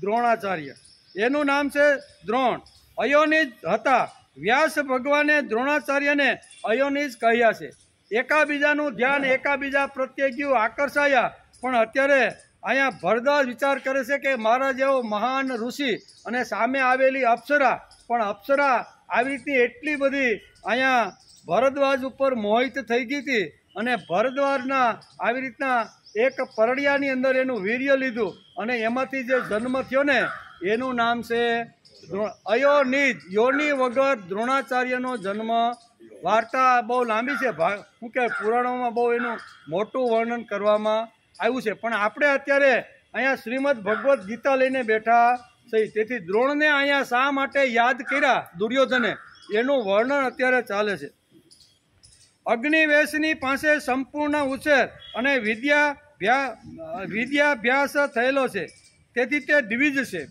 દ્રોણાચાર્ય. એનું નામ છે દ્રોણ. અયોનિજ હતા. વ્યાસ ભગવાને દ્રોણાચાર્યને અયોનિજ કહ્યા છે. એકાબીજાનું ધ્યાન એકાબીજા પ્રત્યે ગયું, આકર્ષાયા. પણ અત્યારે અહીંયા ભરદ્વાજ વિચાર કરે છે કે મારા જેવો મહાન ઋષિ અને સામે આવેલી અપ્સરા, પણ અપ્સરા આવી રીતની એટલી બધી અહીંયા ભરદ્વાજ ઉપર મોહિત થઈ ગઈ હતી અને ભરદ્વાજના આવી રીતના એક પરડિયાની અંદર એનું વીર્ય લીધું અને એમાંથી જે જન્મ થયો ને એનું નામ છે અયોનિજ. યોની વગર દ્રોણાચાર્યનો જન્મ. વાર્તા બહુ લાંબી છે, શું કહેવાય, પુરાણોમાં બહુ એનું મોટું વર્ણન કરવામાં આવ્યું છે. પણ આપણે અત્યારે અહીંયા શ્રીમદ ભગવદ્ ગીતા લઈને બેઠા છીએ. તેથી દ્રોણને અહીંયા શા માટે યાદ કર્યા દુર્યોધને એનું વર્ણન અત્યારે ચાલે છે. અગ્નિવેશની પાસે સંપૂર્ણ ઉછેર અને વિદ્યાભ્યાસ થયેલો છે. તેથી તે દ્વિજ છે.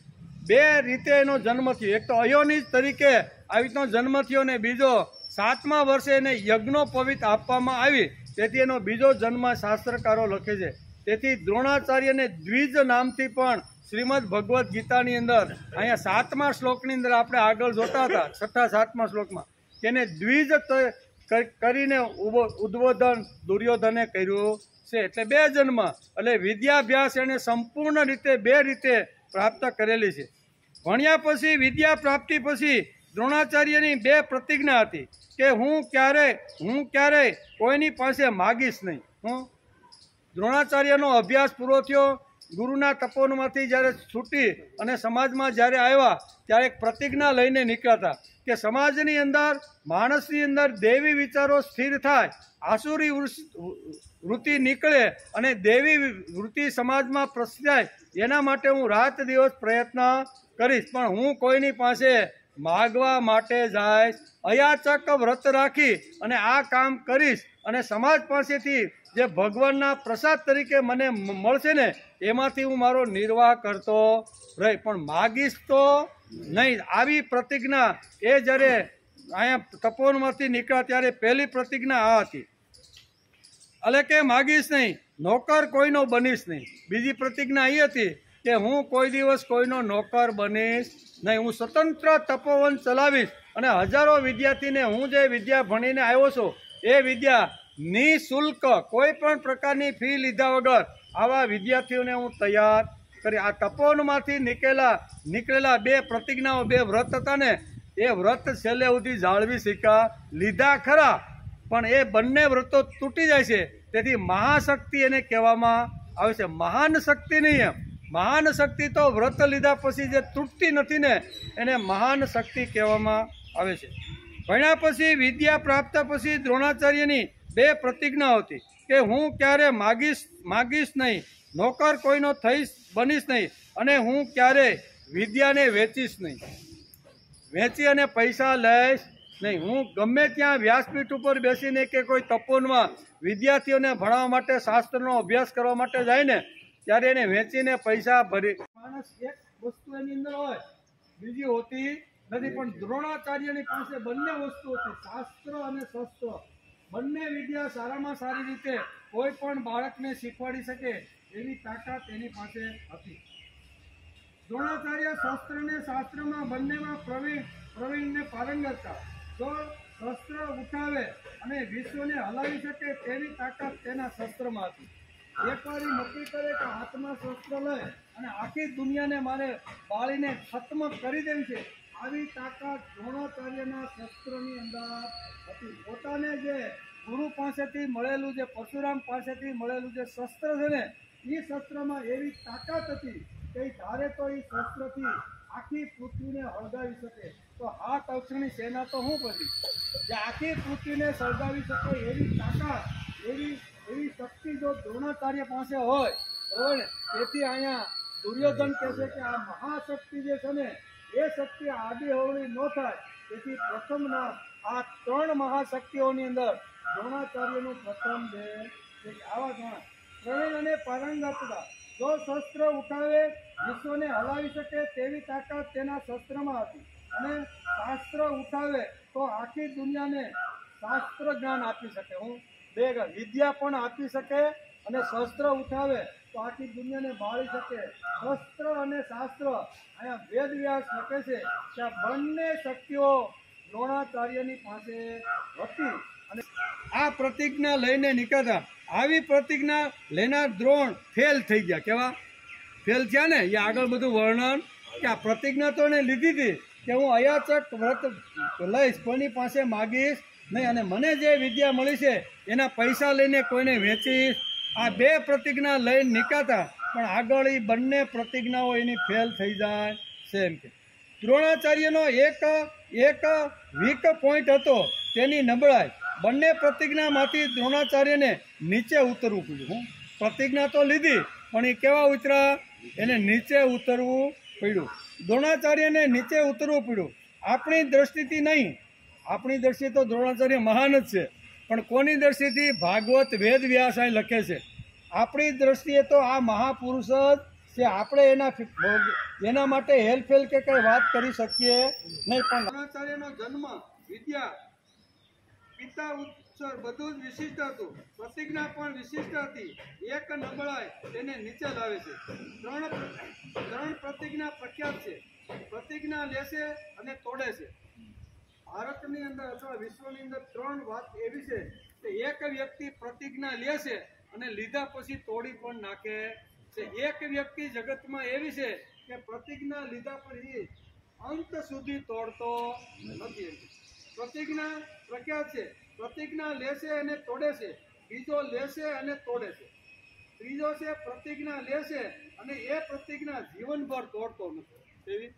2 રીતે એનો જન્મ થયો. એક તો અયોનિજ તરીકે આવી રીતનો જન્મ થયો ને બીજો 7મા વર્ષે એને યજ્ઞોપવિત આપવામાં આવી. તેથી એનો બીજો જન્મ શાસ્ત્રકારો લખે છે. તેથી દ્રોણાચાર્યને દ્વિજ નામથી પણ શ્રીમદ ભગવદ્ ગીતાની અંદર અહીંયા 7મા શ્લોકની અંદર આપણે આગળ જોતા હતા, 6ઠા 7મા શ્લોકમાં તેને દ્વિજ કરીને ઉદ્બોધન દુર્યોધને કર્યું છે. એટલે 2 જન્મ, એટલે વિદ્યાભ્યાસ એને સંપૂર્ણ રીતે 2 રીતે પ્રાપ્ત કરેલી છે. ભણ્યા પછી વિદ્યા પ્રાપ્તિ પછી દ્રોણાચાર્યની 2 પ્રતિજ્ઞા હતી કે હું ક્યારેય કોઈની પાસે માગીશ નહીં. દ્રોણાચાર્યનો અભ્યાસ પૂરો થયો, ગુરુના તપોનમાંથી જ્યારે છૂટી અને સમાજમાં જ્યારે આવ્યા ત્યારે એક પ્રતિજ્ઞા લઈને નીકળ્યા કે સમાજની અંદર માણસની અંદર દેવી વિચારો સ્થિર થાય, આસુરી વૃત્તિ નીકળે અને દેવી વૃત્તિ સમાજમાં પ્રસરાય, એના માટે હું રાત દિવસ પ્રયત્ન કરીશ. પણ હું કોઈની પાસે માગવા માટે જઈશ, અયાચક વ્રત રાખી અને આ કામ કરીશ અને સમાજ પાસેથી જે ભગવાનના પ્રસાદ તરીકે મને મળશે ને એમાંથી હું મારો નિર્વાહ કરતો રહી, પણ માગીશ તો નહીં. આવી પ્રતિજ્ઞા એ જ્યારે અહીંયા તપોવનમાંથી નીકળ્યા ત્યારે પહેલી પ્રતિજ્ઞા આ હતી, એટલે કે માગીશ નહીં, નોકર કોઈનો બનીશ નહીં. બીજી પ્રતિજ્ઞા એ હતી કે હું કોઈ દિવસ કોઈનો નોકર બનીશ નહીં, હું સ્વતંત્ર તપોવન ચલાવીશ અને હજારો વિદ્યાર્થીને હું જે વિદ્યા ભણીને આવ્યો છું એ વિદ્યા નિઃશુલ્ક કોઈ પણ પ્રકારની ફી લીધા વગર આવા વિદ્યાર્થીઓને હું તૈયાર કરી. આ તપોવનમાંથી નીકળેલા 2 પ્રતિજ્ઞાઓ, 2 વ્રત હતા ને એ વ્રત છેલ્લે સુધી જાળવી શીખ્યા, લીધા ખરા પણ એ બંને વ્રતો તૂટી જાય છે. તેથી મહાશક્તિ એને કહેવામાં આવે છે, મહાન શક્તિ નહીં. એમ મહાન શક્તિ તો વ્રત લીધા પછી જે તૂટતી નથી ને એને મહાન શક્તિ કહેવામાં આવે છે. ભણ્યા પછી વિદ્યા પ્રાપ્ત પછી દ્રોણાચાર્યની 2 પ્રતિજ્ઞા હતી કે હું ક્યારે માગીશ નહીં, નોકર કોઈનો બનીશ નહીં અને હું ક્યારે વિદ્યાને વેચીશ નહીં, વેચી અને પૈસા લઈશ નહીં. હું ગમે ત્યાં વ્યાસપીઠ ઉપર બેસીને કે કોઈ તપોવનમાં વિદ્યાર્થીઓને ભણાવવા માટે, શાસ્ત્રનો અભ્યાસ કરવા માટે જાય ને ત્યારે એને વેચીને પૈસા ભરી. માણસ એક વસ્તુ એની અંદર હોય બીજી હોતી નથી, પણ દ્રોણાચાર્યની પાસે બંને વસ્તુ હતી, શાસ્ત્ર અને શસ્ત્ર. બંને વિદ્યા સારામાં સારી રીતે કોઈ પણ બાળકને શીખવાડી શકે એવી તાકાત એની પાસે હતી. દ્રોણાચાર્ય શસ્ત્રને શાસ્ત્રમાં બંનેમાં પ્રવીણને પારંગત હતા. તો શસ્ત્ર ઉઠાવે અને વિશ્વને હલાવી શકે તેવી તાકાત તેના શસ્ત્રમાં હતી. એકવાર નક્કી કરે કે હાથમાં શસ્ત્ર લે અને આખી દુનિયાને મારે બાળીને ખત્મ કરી દેવી છે, આવી તાકાત દ્રોણાચાર્યના શસ્ત્રની અંદર હતી. પોતાને જે ગુરુ પાસેથી મળેલું, જે પરશુરામ પાસેથી મળેલું જે શસ્ત્ર છે ને એ શસ્ત્રમાં એવી તાકાત હતી કે ધારે તો એ શસ્ત્રથી આખી પૃથ્વીને હળગાવી શકે. તો 7 અક્ષરની સેના તો શું બધી જે આખી પૃથ્વીને સળગાવી શકે એવી તાકાત, એવી શક્તિ જો દ્રોણાચાર્ય પાસે હોય બરાબર. તેથી અહીંયા દુર્યોધન કહે છે કે આ મહાશક્તિ જે છે ને એ શક્તિ આડી અવળી ન થાય. તેથી પ્રથમના આ 3 મહાશક્તિઓની અંદર દ્રોણાચાર્યનું પ્રથમ આવા પ્રવીણ અને પારંગત હતા. જો શસ્ત્ર ઉઠાવે વિશ્વને હલાવી શકે તેવી તાકાત તેના શસ્ત્રમાં હતી અને શાસ્ત્ર ઉઠાવે તો આખી દુનિયાને શાસ્ત્ર જ્ઞાન આપી શકે. હું 2 વિદ્યા પણ આપી શકે અને શસ્ત્ર ઉઠાવે તો આખી દુનિયાને બાળી શકે. શસ્ત્ર અને શાસ્ત્ર અહીંયા વેદવ્યાસ લખે છે કે આ બંને શક્તિઓ દ્રોણાચાર્યની પાસે હતી અને આ પ્રતિજ્ઞા લઈને નીકળતા. આવી પ્રતિજ્ઞા લેનાર દ્રોણ ફેલ થઈ ગયા. કેવા ફેલ થયા ને એ આગળ બધું વર્ણન કે આ પ્રતિજ્ઞા તો એને લીધી હતી કે હું અયાચક વ્રત લઈશ, કોઈની પાસે માગીશ નહીં અને મને જે વિદ્યા મળી છે એના પૈસા લઈને કોઈને વેચીશ. આ 2 પ્રતિજ્ઞા લઈને નીકળતા પણ આગળ એ બંને પ્રતિજ્ઞાઓ એની ફેલ થઈ જાય છે. એમ કે દ્રોણાચાર્યનો એક વીક પોઈન્ટ હતો તેની નબળાઈ. બંને પ્રતિજ્ઞામાંથી દ્રોણાચાર્યને નીચે ઉતરવું પડ્યું. પ્રતિજ્ઞા તો લીધી પણ એ કેવા ઉતરા, એને નીચે ઉતરવું પડ્યું. દ્રોણાચાર્યને નીચે ઉતરવું પડ્યું. આપણી દ્રષ્ટિથી નહીં, આપણી દ્રષ્ટિએ તો દ્રોણાચાર્ય મહાન જ છે, પણ કોની દ્રષ્ટિથી? ભાગવત વેદ વ્યાસ અહીં લખે છે. આપણી દ્રષ્ટિએ તો આ મહાપુરુષ જ છે. આપણે એના માટે હેલફેલ કે કંઈ વાત કરી શકીએ નહીં. પણ દ્રોણાચાર્યનો જન્મ વિદ્યા પિતા ઉત્સર બધું જ વિશિષ્ટ હતું, પ્રતિજ્ઞા પણ વિશિષ્ટ હતી. એક નબળાઈ તેને નીચે લાવે છે. ત્રણ પ્રતિજ્ઞા પ્રખ્યાત છે. પ્રતિજ્ઞા લેશે અને તોડે છે. ભારતની અંદર અથવા વિશ્વની અંદર ત્રણ વાત એવી છે કે એક વ્યક્તિ પ્રતિજ્ઞા લે છે અને લીધા પછી તોડી પણ નાખે છે. એક વ્યક્તિ જગતમાં એવી છે કે પ્રતિજ્ઞા લીધા પછી અંત સુધી તોડતો નથી. પ્રતિજ્ઞા પ્રખ્યાત છે. પ્રતિજ્ઞા લેશે અને તોડે છે. બીજો લેશે અને તોડે છે. ત્રીજો છે પ્રતિજ્ઞા લેશે અને એ પ્રતિજ્ઞા જીવનભર તોડતો નથી. એવી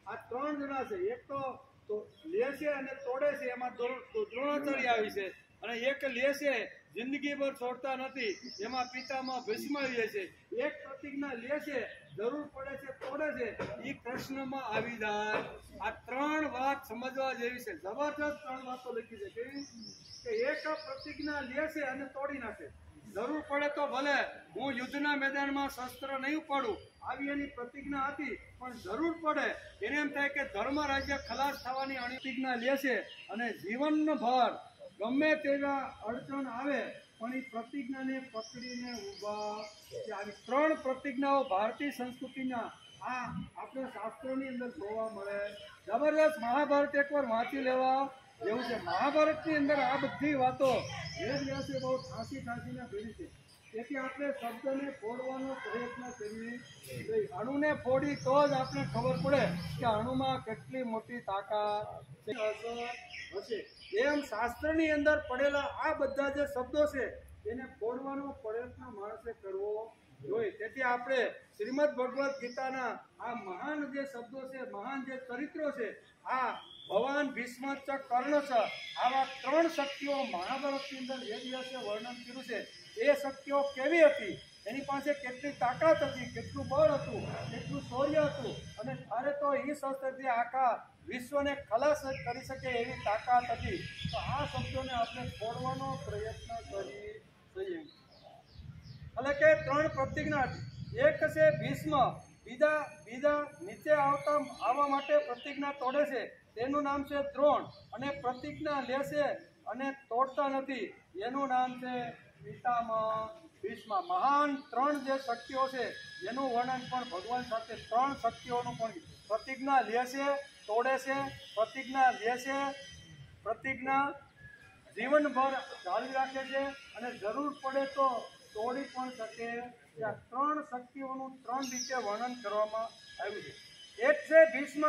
આ ત્રણ જણા છે. એક તો લેશે અને તોડે છે, એમાં દ્રોણાચાર્ય આવી છે. અને એક લેશે જિંદગીભર છોડતા નથી, એમાં પિતામાં ભીષ્માવીએ છે. એક પ્રતિજ્ઞા લેશે, જરૂર પડે છે તોડે છે, એ કૃષ્ણમાં આવી જાય. આ ત્રણ વાત સમજવા જેવી છે. જબરજસ્ત ત્રણ વાતો લખી છે. કેવી કે એક પ્રતિજ્ઞા લેશે અને તોડી નાખે. જરૂર પડે તો ભલે હું યુદ્ધના મેદાનમાં શસ્ત્ર નહીં ઉપાડું, આવી એની પ્રતિજ્ઞા હતી. પણ જરૂર પડે એને એમ થાય કે ધર્મ રાજ્ય ખલાસ થવાની પ્રતિજ્ઞા લેશે અને જીવનભર ગમે તેવા અડચણ આવે પણ એ પ્રતિજ્ઞાને પકડીને ઊભા છે. આવી ત્રણ પ્રતિજ્ઞાઓ ભારતીય સંસ્કૃતિના આ આપણા શાસ્ત્રોની અંદર જોવા મળે. જબરદસ્ત મહાભારત એકવાર વાંચી લેવા જેવું છે. મહાભારતની અંદર આ બધી વાતો વેદવ્યાસે બહુ ઠાંસીને ભરી છે. તેથી આપણે શબ્દને ફોડવાનો પ્રયત્ન કરીએ. અણુને ફોડી તો જ આપણે ખબર પડે કે અણુમાં કેટલી મોટી તાકાત હશે. એમ શાસ્ત્રની અંદર પડેલા આ બધા જે શબ્દો છે એને ફોડવાનો પ્રયત્ન માણસે કરવો જોઈએ. તેથી આપણે શ્રીમદ ભગવદ્ ગીતાના આ મહાન જે શબ્દો છે, મહાન જે ચરિત્રો છે, આ ભવાન, ભીષ્મ, કર્ણ છે, આવા ત્રણ શક્તિઓ મહાભારતની અંદર વેદવ્યાસે વર્ણન કર્યું છે. એ શક્તિઓ કેવી હતી, એની પાસે કેટલી તાકાત હતી, કેટલું બળ હતું, કેટલું શૌર્ય હતું, અને ત્યારે તો એ શસ્ત્રથી આખા વિશ્વને ખલાસ કરી શકે એવી તાકાત હતી. તો આ શબ્દોને આપણે છોડવાનો પ્રયત્ન કરીએ. એટલે કે ત્રણ પ્રતિજ્ઞા હતી. એક છે ભીષ્મ, બીજા નીચે આવવા માટે પ્રતિજ્ઞા તોડે છે, તેનું નામ છે દ્રોણ. અને પ્રતિજ્ઞા લેશે અને તોડતા નથી, એનું નામ છે પિતામહ ભીષ્મ. મહાન ત્રણ જે શક્તિઓ છે એનું વર્ણન પણ ભગવાન સાથે ત્રણ શક્તિઓનું પણ. પ્રતિજ્ઞા લેશે, તોડે છે, પ્રતિજ્ઞા લેશે, પ્રતિજ્ઞા જીવનભર જાળવી રાખે છે, અને જરૂર પડે તો તોડી પણ શકે. આ ત્રણ શક્તિઓનું ત્રણ રીતે વર્ણન કરવામાં આવ્યું છે. એક છે ભીષ્મ,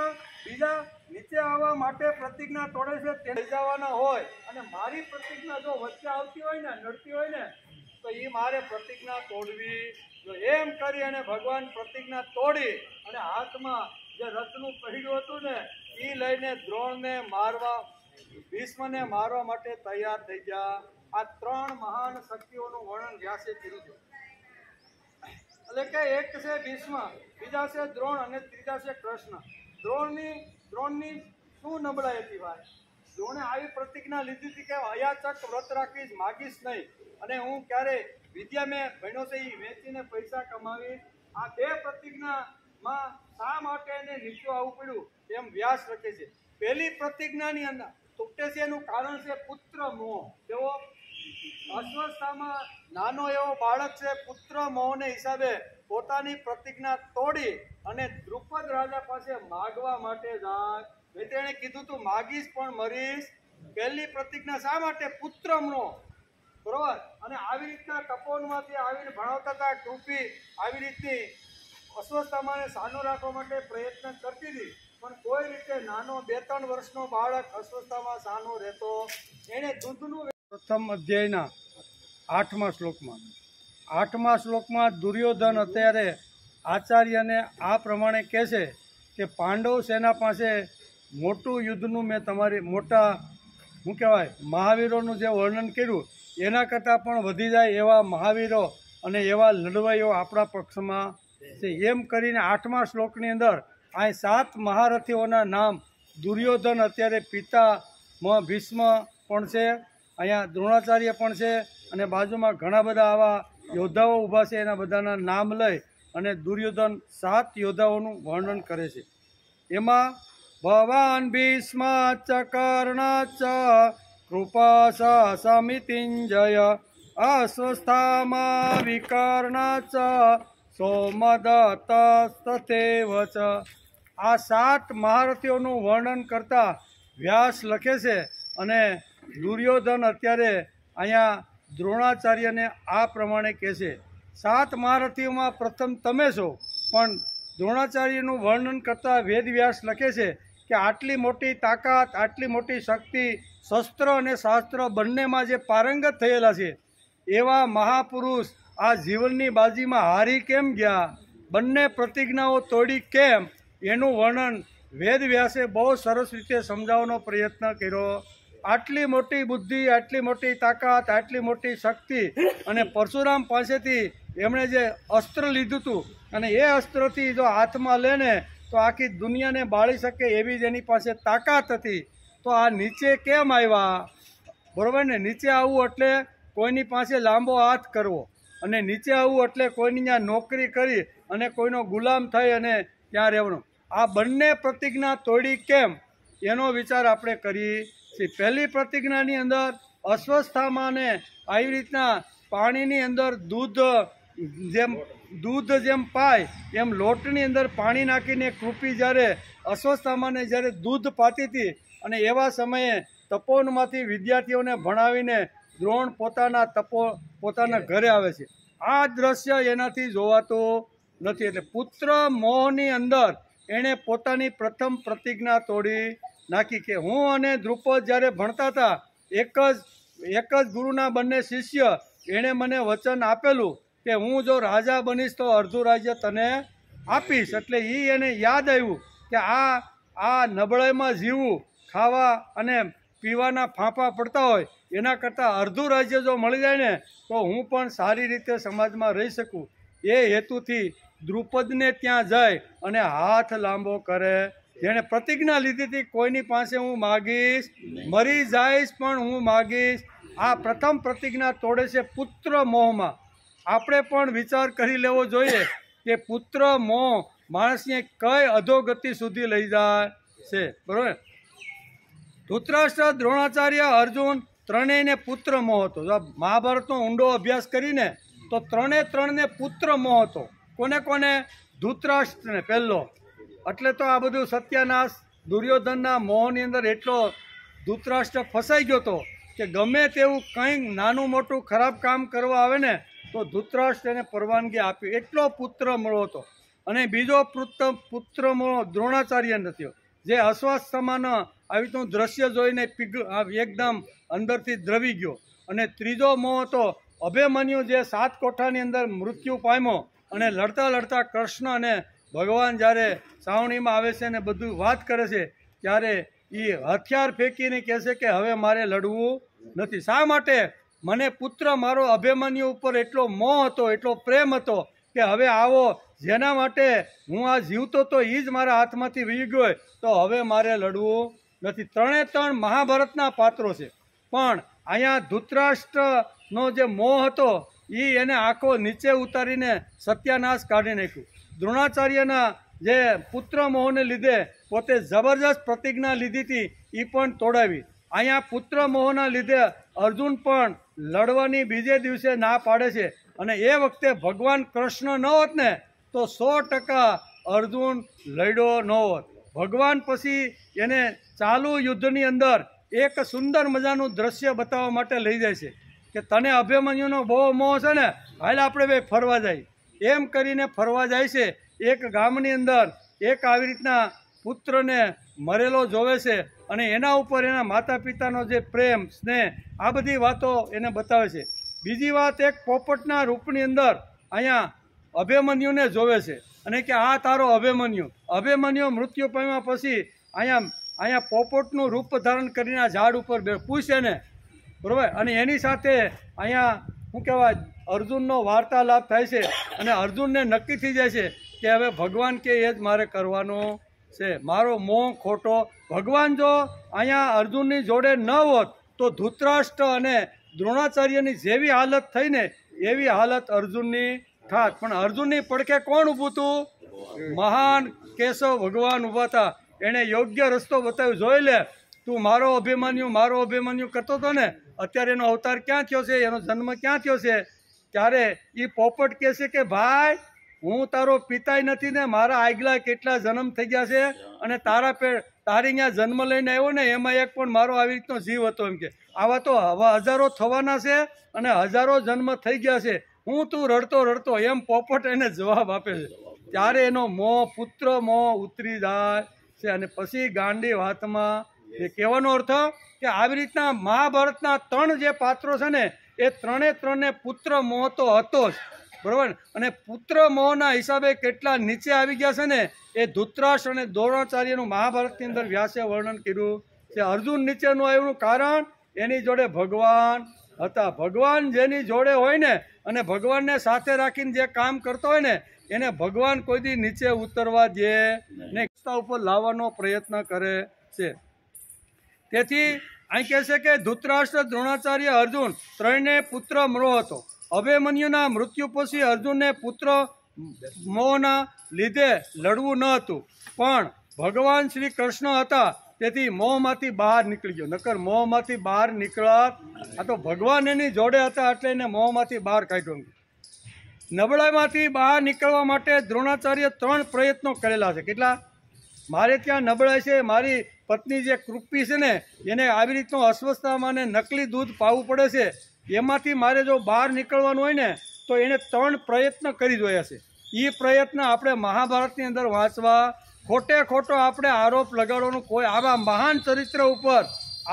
બીજા નીચે આવવા માટે પ્રતિજ્ઞા તોડે છે, તે લઈ જવાના હોય, અને મારી પ્રતિજ્ઞા જો વચ્ચે આવતી હોય ને, નડતી હોય ને, તો એ મારે પ્રતિજ્ઞા તોડવી. જો એમ કરી અને ભગવાન પ્રતિજ્ઞા તોડી અને હાથમાં જે રથનું પહેર્યું હતું ને એ લઈને દ્રોણને મારવા, ભીષ્મને મારવા માટે તૈયાર થઈ ગયા. આ ત્રણ મહાન શક્તિઓનું વર્ણન વ્યાસે કર્યું છે. એટલે કે એક છે ભીષ્મ, બીજા છે દ્રોણ અને ત્રીજા છે કૃષ્ણ. દ્રોણની શું નબળાઈ હતી ભાઈ? દ્રોણે આવી પ્રતિજ્ઞા લીધી હતી કે અયાચક વ્રત રાખીશ, માગીશ નહીં, અને હું ક્યારે વિદ્યા મેં ભણ્યો છે એ વેચીને પૈસા કમાવી. આ બે પ્રતિજ્ઞામાં શા માટે એને નીચું આવવું પડ્યું એમ વ્યાસ લખે છે. પહેલી પ્રતિજ્ઞાની અંદર તૂટે છે એનું કારણ છે પુત્ર મોહ. તેઓ અસ્વસ્થતામાં નાનો એવો બાળક છે, પુત્ર મોહને હિસાબે પોતાની પ્રતિજ્ઞા તોડી અને દ્રુપદ રાજા પાસે માગવા માટે જાય. તેણે કીધું તું માગીશ પણ મરીશ. પહેલી પ્રતિજ્ઞા શા માટે? પુત્ર મોહ. બરોબર. અને આવી રીતના તપોવનમાંથી આવીને ભણાવતા હતા, ટૂંપી આવી રીતની અસ્વસ્થતામાં સાનો રાખવા માટે પ્રયત્ન કરતી હતી, પણ કોઈ રીતે નાનો 2-3 વર્ષનો બાળક અસ્વસ્થતામાં સાનો રહેતો. એણે દૂધનું પ્રથમ અધ્યાયના 8મા શ્લોકમાં દુર્યોધન અત્યારે આચાર્યને આ પ્રમાણે કહે છે કે પાંડવ સેના પાસે મોટું યુદ્ધનું મેં તમારી મોટા શું કહેવાય મહાવીરોનું જે વર્ણન કર્યું એના કરતાં પણ વધી જાય એવા મહાવીરો અને એવા લડવાઈઓ આપણા પક્ષમાં છે. એમ કરીને 8મા શ્લોકની અંદર આ 7 મહારથીઓના નામ દુર્યોધન અત્યારે પિતામહ ભીષ્મ પણ છે, અહીંયા દ્રોણાચાર્ય પણ છે, અને બાજુમાં ઘણા બધા આવા યોદ્ધાઓ ઊભા છે. એના બધાના નામ લઈ અને દુર્યોધન 7 યોદ્ધાઓનું વર્ણન કરે છે. એમાં ભવાન ભીષ્મ ચ કર્ણ ચ કૃપા સમિતિંજય અસ્વસ્થામાં વિકર્ણા ચ સોમદત્તસ્તથેવ ચ. આ 7 મહારથીઓનું વર્ણન કરતા વ્યાસ લખે છે અને દુર્યોધન અત્યારે અહીંયા દ્રોણાચાર્યને આ પ્રમાણે કહે છે, 7 મહારથીઓમાં પ્રથમ તમે છો. પણ દ્રોણાચાર્યનું વર્ણન કરતા વેદવ્યાસ લખે છે કે આટલી મોટી તાકાત, આટલી મોટી શક્તિ, શસ્ત્ર અને શાસ્ત્ર બંનેમાં જે પારંગત થયેલા છે એવા મહાપુરુષ આ જીવનની બાજીમાં હારી કેમ ગયા, બંને પ્રતિજ્ઞાઓ તોડી કેમ, એનું વર્ણન વેદવ્યાસે બહુ સરસ રીતે સમજાવવાનો પ્રયત્ન કર્યો. આટલી મોટી બુદ્ધિ, આટલી મોટી તાકાત, આટલી મોટી શક્તિ અને પરશુરામ પાસેથી એમણે જે અસ્ત્ર લીધું હતું અને એ અસ્ત્રથી જો હાથમાં લે ને તો આખી દુનિયાને બાળી શકે એવી જ એની પાસે તાકાત હતી. તો આ નીચે કેમ આવ્યા? બરાબર ને? નીચે આવવું એટલે કોઈની પાસે લાંબો હાથ કરવો, અને નીચે આવવું એટલે કોઈની ત્યાં નોકરી કરી અને કોઈનો ગુલામ થઈ અને ત્યાં રહેવાનું. આ બંને પ્રતિજ્ઞા તોડી કેમ એનો વિચાર આપણે કરીએ છીએ. પહેલી પ્રતિજ્ઞાની અંદર અસ્વસ્થામાંને આવી રીતના પાણીની અંદર દૂધ જેમ પાય એમ લોટની અંદર પાણી નાખીને કૃપી જ્યારે અસ્વસ્થામાંને જ્યારે દૂધ પાતી હતી અને એવા સમયે તપોવનમાંથી વિદ્યાર્થીઓને ભણાવીને દ્રોણ પોતાના ઘરે આવે છે. આ દ્રશ્ય એનાથી જોવાતું નથી. એટલે પુત્ર મોહની અંદર એણે પોતાની પ્રથમ પ્રતિજ્ઞા તોડી નાખી કે હું અને દ્રુપદ જ્યારે ભણતા હતા એક જ ગુરુના બંને શિષ્ય, એણે મને વચન આપેલું કે હું જો રાજા બનીશ તો અડધું રાજ્ય તને આપીશ. એટલે એને યાદ આવ્યું કે આ નબળાઈમાં જીવવું, ખાવા અને પીવાના ફાંફા પડતા હોય એના કરતાં અડધું રાજ્ય જો મળી જાય ને તો હું પણ સારી રીતે સમાજમાં રહી શકું. એ હેતુથી દ્રુપદને ત્યાં જાય અને હાથ લાંબો કરે. જેણે પ્રતિજ્ઞા લીધી હતી કોઈની પાસે હું માગીશ, મરી જઈશ પણ હું માગીશ. આ પ્રથમ પ્રતિજ્ઞા તોડે છે પુત્ર મોહમાં. આપણે પણ વિચાર કરી લેવો જોઈએ કે પુત્ર મોહ માણસને કઈ અધોગતિ સુધી લઈ જાય છે. બરાબર? ધૃતરાષ્ટ્ર, દ્રોણાચાર્ય, અર્જુન ત્રણેયને પુત્ર મોહ હતો. જો મહાભારતનો ઊંડો અભ્યાસ કરીને તો ત્રણને પુત્ર મોહ હતો. કોને કોને? ધૃતરાષ્ટ્રને પહેલો. એટલે તો આ બધું સત્યાનાશ દુર્યોધનના મોહની અંદર એટલો ધૃતરાષ્ટ્ર ફસાઈ ગયો હતો કે ગમે તેવું કંઈક નાનું મોટું ખરાબ કામ કરવા આવે ને તો ધૃતરાષ્ટ્ર એને પરવાનગી આપી. એટલો પુત્ર મળો હતો. અને બીજો પુત્ર મળો દ્રોણાચાર્ય થયો, જે અસ્વસ્થમાં આવી રીતનું દ્રશ્ય જોઈને એકદમ અંદરથી દ્રવી ગયો. અને ત્રીજો મોહ હતો અભિમન્યુ, જે 7 કોઠાની અંદર મૃત્યુ પામ્યો અને લડતા કૃષ્ણ અને ભગવાન જ્યારે સાવણીમાં આવે છે અને બધું વાત કરે છે ત્યારે એ હથિયાર ફેંકીને કહે છે કે હવે મારે લડવું નથી. શા માટે? મને પુત્ર મારો અભિમન્યુ ઉપર એટલો મોહ હતો, એટલો પ્રેમ હતો કે હવે આવો જેના માટે હું આ જીવતો તો એ જ મારા હાથમાંથી વી ગયો હોય તો હવે મારે લડવું નથી. ત્રણ મહાભારતના પાત્રો છે. પણ અહીંયા ધૃતરાષ્ટ્રનો જે મોહ હતો એને આખો નીચે ઉતારીને સત્યાનાશ કાઢી નાખ્યું. દ્રોણાચાર્યના જે પુત્ર મોહને લીધે પોતે જબરજસ્ત પ્રતિજ્ઞા લીધી હતી એ પણ તોડાવી. અહીંયા પુત્ર મોહના લીધે અર્જુન પણ લડવાની બીજે દિવસે ના પાડે છે. અને એ વખતે ભગવાન કૃષ્ણ ન હોત ને તો 100% અર્જુન લડ્યો ન હોત. ભગવાન પછી એને ચાલુ યુદ્ધની અંદર એક સુંદર મજાનું દ્રશ્ય બતાવવા માટે લઈ જાય છે કે તને અભિમન્યુનો બહુ મોહ છે ને, હાલ આપણે બે ફરવા જાય. એમ કરીને ફરવા જાય છે. એક ગામની અંદર એક આવી રીતના પુત્રને મરેલો જોવે છે અને એના ઉપર એના માતા પિતાનો જે પ્રેમ, સ્નેહ, આ બધી વાતો એને બતાવે છે. બીજી વાત, એક પોપટના રૂપની અંદર અહીંયા અભિમન્યુને જોવે છે અને કે આ તારો અભિમન્યુ મૃત્યુ પામ્યા પછી અહીંયા પોપટનું રૂપ ધારણ કરીને આ ઝાડ ઉપર પૂછે ને, બરાબર? અને એની સાથે અહીંયા શું કહેવાય અર્જુનનો વાર્તાલાપ થાય છે અને અર્જુનને નક્કી થઈ જાય છે કે હવે ભગવાન કે એ જ મારે કરવાનું છે, મારો મોહ ખોટો. ભગવાન જો અહીંયા અર્જુનની જોડે ન હોત તો ધૃતરાષ્ટ્ર અને દ્રોણાચાર્યની જેવી હાલત થઈ ને એવી હાલત અર્જુનની થાત. પણ અર્જુનની પડખે કોણ ઊભું હતું? મહાન કેશવ ભગવાન ઊભા હતા. એણે યોગ્ય રસ્તો બતાવ્યો. જોઈ લે તું મારો અભિમન્યુ કરતો હતો ને, અત્યારે એનો અવતાર ક્યાં થયો છે, એનો જન્મ ક્યાં થયો છે? ત્યારે એ પોપટ કહે છે કે ભાઈ, હું તારો પિતાય નથી ને, મારા આગલા કેટલા જન્મ થઈ ગયા છે, અને તારી અહીંયા જન્મ લઈને આવ્યો ને, એમાં એક પણ મારો આવી રીતનો જીવ હતો. એમ કે આવા તો હવા હજારો થવાના છે અને હજારો જન્મ થઈ ગયા છે, હું તું રડતો એમ પોપટ એને જવાબ આપે છે. ત્યારે એનો પુત્ર મોહ ઉતરી જાય છે. અને પછી ગાંડી વાતમાં એ કહેવાનો અર્થ કે આવી રીતના મહાભારતના 3 જે પાત્રો છે ને, એ ત્રણે પુત્ર મોહ તો હતો જ, બરાબર. અને પુત્ર મોહના હિસાબે કેટલા નીચે આવી ગયા છે ને, એ ધૃતરાષ્ટ્ર અને દ્રોણાચાર્યનું મહાભારતની અંદર વ્યાસે વર્ણન કર્યું છે. અર્જુન નીચેનું આવ્યું કારણ એની જોડે ભગવાન હતા. ભગવાન જેની જોડે હોય ને, અને ભગવાનને સાથે રાખીને જે કામ કરતો હોય ને, એને ભગવાન કોઈ દી નીચે ઉતરવા દે ને, રસ્તા ઉપર લાવવાનો પ્રયત્ન કરે છે. તેથી અહીં કહે છે કે ધૃતરાષ્ટ્ર, દ્રોણાચાર્ય, અર્જુન ત્રણને પુત્ર મોહ હતો. અભિમન્યુના મૃત્યુ પછી અર્જુનને પુત્ર મોહના લીધે લડવું ન હતું, પણ ભગવાન શ્રી કૃષ્ણ હતા, તેથી મોહમાંથી બહાર નીકળી ગયો. નકર મોહમાંથી બહાર નીકળત, આ તો ભગવાન એની જોડે હતા એટલે એને મોહમાંથી બહાર કાઢ્યો. નબળાઈમાંથી બહાર નીકળવા માટે દ્રોણાચાર્ય 3 પ્રયત્નો કરેલા છે. કેટલા? મારે ત્યાં નબળાઈ છે, મારી પત્ની જે કૃપી છે ને, એને આવી રીતનું અસ્વસ્થતામાં ને નકલી દૂધ પાવું પડે છે, એમાંથી મારે જો બહાર નીકળવાનું હોય ને, તો એને 3 પ્રયત્ન કરી જોયા છે. એ પ્રયત્ન આપણે મહાભારતની અંદર વાંચવા, ખોટો આપણે આરોપ લગાડવાનું કોઈ, આવા મહાન ચરિત્ર ઉપર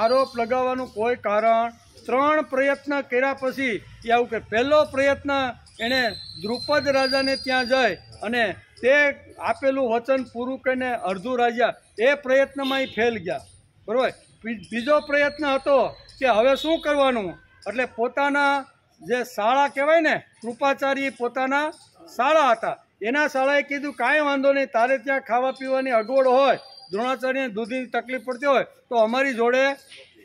આરોપ લગાવવાનું કોઈ કારણ. 3 પ્રયત્ન કર્યા પછી એ આવું કે પહેલો પ્રયત્ન એણે દ્રુપદ રાજાને ત્યાં જઈ અને તે આપેલું વચન પૂરું કરીને અડધું રાજા એ પ્રયત્નમાં ફેલ ગયા, બરાબર. બીજો પ્રયત્ન હતો કે હવે શું કરવાનું, એટલે પોતાના જે શાળા કહેવાય ને, કૃપાચાર્ય પોતાના શાળા હતા, એના શાળાએ કીધું કાંઈ વાંધો નહીં, તારે ત્યાં ખાવા પીવાની અગવડ હોય, દ્રોણાચાર્યને દૂધની તકલીફ પડતી હોય તો અમારી જોડે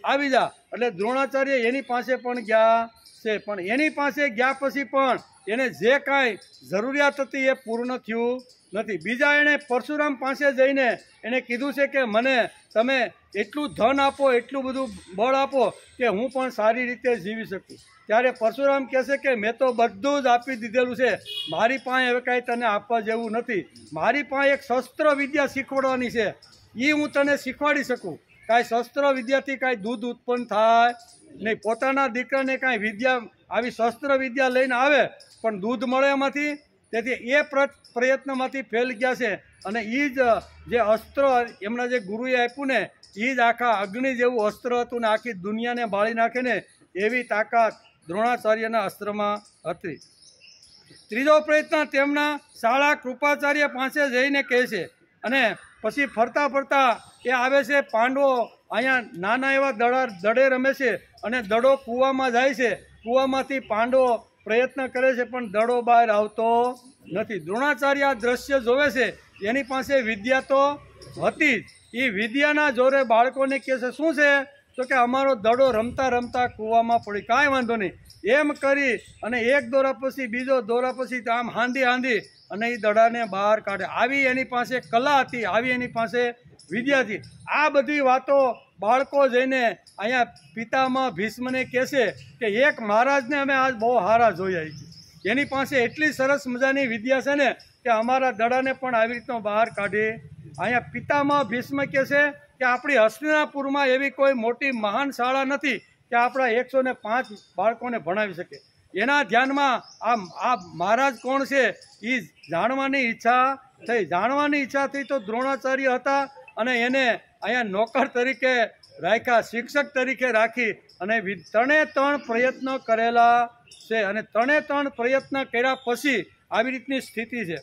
આવી જા. એટલે દ્રોણાચાર્ય એની પાસે પણ ગયા છે, પણ એની પાસે ગયા પછી પણ એને જે કાંઈ જરૂરિયાત હતી એ પૂર્ણ થયું નથી. બીજા એણે પરશુરામ પાસે જઈને એણે કીધું છે કે મને તમે એટલું ધન આપો, એટલું બધું બળ આપો કે હું પણ સારી રીતે જીવી શકું. ત્યારે પરશુરામ કહે છે કે મેં તો બધું જ આપી દીધેલું છે, મારી પાસે હવે કાંઈ તને આપવા જેવું નથી. મારી પાસે એક શસ્ત્ર વિદ્યા શીખવાડવાની છે, એ હું તને શીખવાડી શકું. કાંઈ શસ્ત્ર વિદ્યાથી કાંઈ દૂધ ઉત્પન્ન થાય નહીં. પોતાના દીકરાને કાંઈ વિદ્યા, આવી શસ્ત્ર વિદ્યા લઈને આવે પણ દૂધ મળે એમાંથી. તેથી એ પ્રયત્નમાંથી ફેલ ગયા છે. અને એ જ જે અસ્ત્ર એમના જે ગુરુએ આપ્યું ને, એ જ આખા અગ્નિ જેવું અસ્ત્ર હતું ને આખી દુનિયાને બાળી નાખે ને એવી તાકાત દ્રોણાચાર્યના અસ્ત્રમાં હતી. ત્રીજો પ્રયત્ન તેમના શાળા કૃપાચાર્ય પાસે જઈને કહે છે, અને પછી ફરતા એ આવે છે. પાંડવો અહીંયા નાના એવા દડે રમે છે, અને દડો કૂવામાં જાય છે. કૂવામાંથી પાંડવો પ્રયત્ન કરે છે પણ દડો બહાર આવતો નથી. દ્રોણાચાર્ય આ દ્રશ્ય જોવે છે, એની પાસે વિદ્યા તો હતી જ. એ વિદ્યાના જોરે બાળકોને કહે છે શું છે, તો કે અમારો દડો રમતા રમતા કૂવામાં પડી. કાંઈ વાંધો નહીં એમ કરી અને એક દોરા પછી બીજો દોરા પછી આમ હાંધી અને એ દડાને બહાર કાઢે. આવી એની પાસે કલા હતી, આવી એની પાસે વિદ્યા હતી. આ બધી વાતો બાળકો જઈને અહીંયા પિતામહ ભીષ્મને કહેશે કે એક મહારાજને અમે આજ બહુ હારા જોયા છે, એની પાસે એટલી સરસ મજાની વિદ્યા છે ને કે અમારા દડાને પણ આવી રીતનો બહાર કાઢી. અહીંયા પિતામહ ભીષ્મ કહેશે કે આપણી હસ્તિનાપુરમાં એવી કોઈ મોટી મહાન શાળા નથી કે આપણા 105 બાળકોને ભણાવી શકે. એના ધ્યાનમાં આ મહારાજ કોણ છે એ જાણવાની ઈચ્છા થઈ તો દ્રોણાચાર્ય હતા, અને એને અહીંયા નોકર તરીકે રાખ્યા, શિક્ષક તરીકે રાખી અને 3 પ્રયત્નો કરેલા છે. અને 3 પ્રયત્ન કર્યા પછી આવી રીતની સ્થિતિ છે.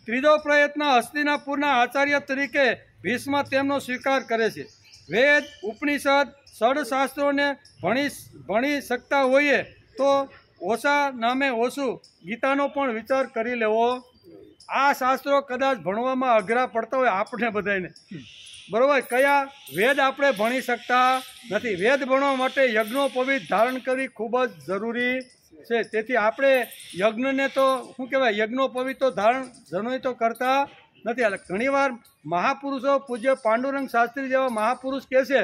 ત્રીજો પ્રયત્ન હસ્તિનાપુરના આચાર્ય તરીકે ભીષ્મ તેમનો સ્વીકાર કરે છે. વેદ, ઉપનિષદ, ષડશાસ્ત્રોને ભણી શકતા હોઈએ તો ઓછા નામે ઓછું ગીતાનો પણ વિચાર કરી લેવો. આ શાસ્ત્રો કદાચ ભણવામાં અઘરા પડતા હોય આપણે બધાને, બરાબર. કયા વેદ આપણે ભણી શકતા નથી. વેદ ભણવા માટે યજ્ઞોપવિત ધારણ કરવી ખૂબ જ જરૂરી છે. તેથી આપણે યજ્ઞને તો શું કહેવાય, યજ્ઞોપવિત તો ધારણ જનોય તો કરતા નથી. એટલે ઘણીવાર મહાપુરુષો, પૂજ્ય પાંડુરંગ શાસ્ત્રી જેવા મહાપુરુષ કહે છે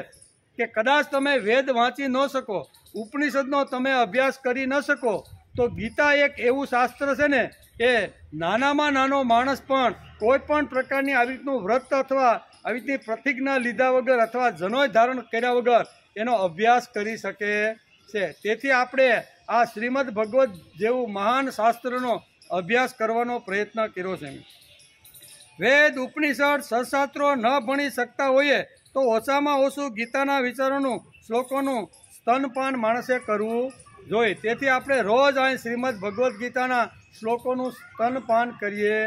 કે કદાચ તમે વેદ વાંચી ન શકો, ઉપનિષદનો તમે અભ્યાસ કરી ન શકો, તો ગીતા એક એવું શાસ્ત્ર છે ને કે નાનામાં નાનો માણસ પણ કોઈ પણ પ્રકારની આવી રીતનું વ્રત અથવા આવી રીતની પ્રતિજ્ઞા લીધા વગર અથવા જનોય ધારણ કર્યા વગર એનો અભ્યાસ કરી શકે છે. તેથી આપણે આ શ્રીમદ ભગવદ્ જેવું મહાન શાસ્ત્રનો અભ્યાસ કરવાનો પ્રયત્ન કર્યો છે. વેદ ઉપનિષદ સત્શાસ્ત્રો ન ભણી શકતા હોઈએ તો ઓછામાં ઓછું ગીતાના વિચારોનું શ્લોકોનું સ્તનપાન માણસે કરવું જોઈએ. તેથી આપણે રોજ અહીં શ્રીમદ ભગવદ્ ગીતાના શ્લોકોનું સ્તનપાન કરીએ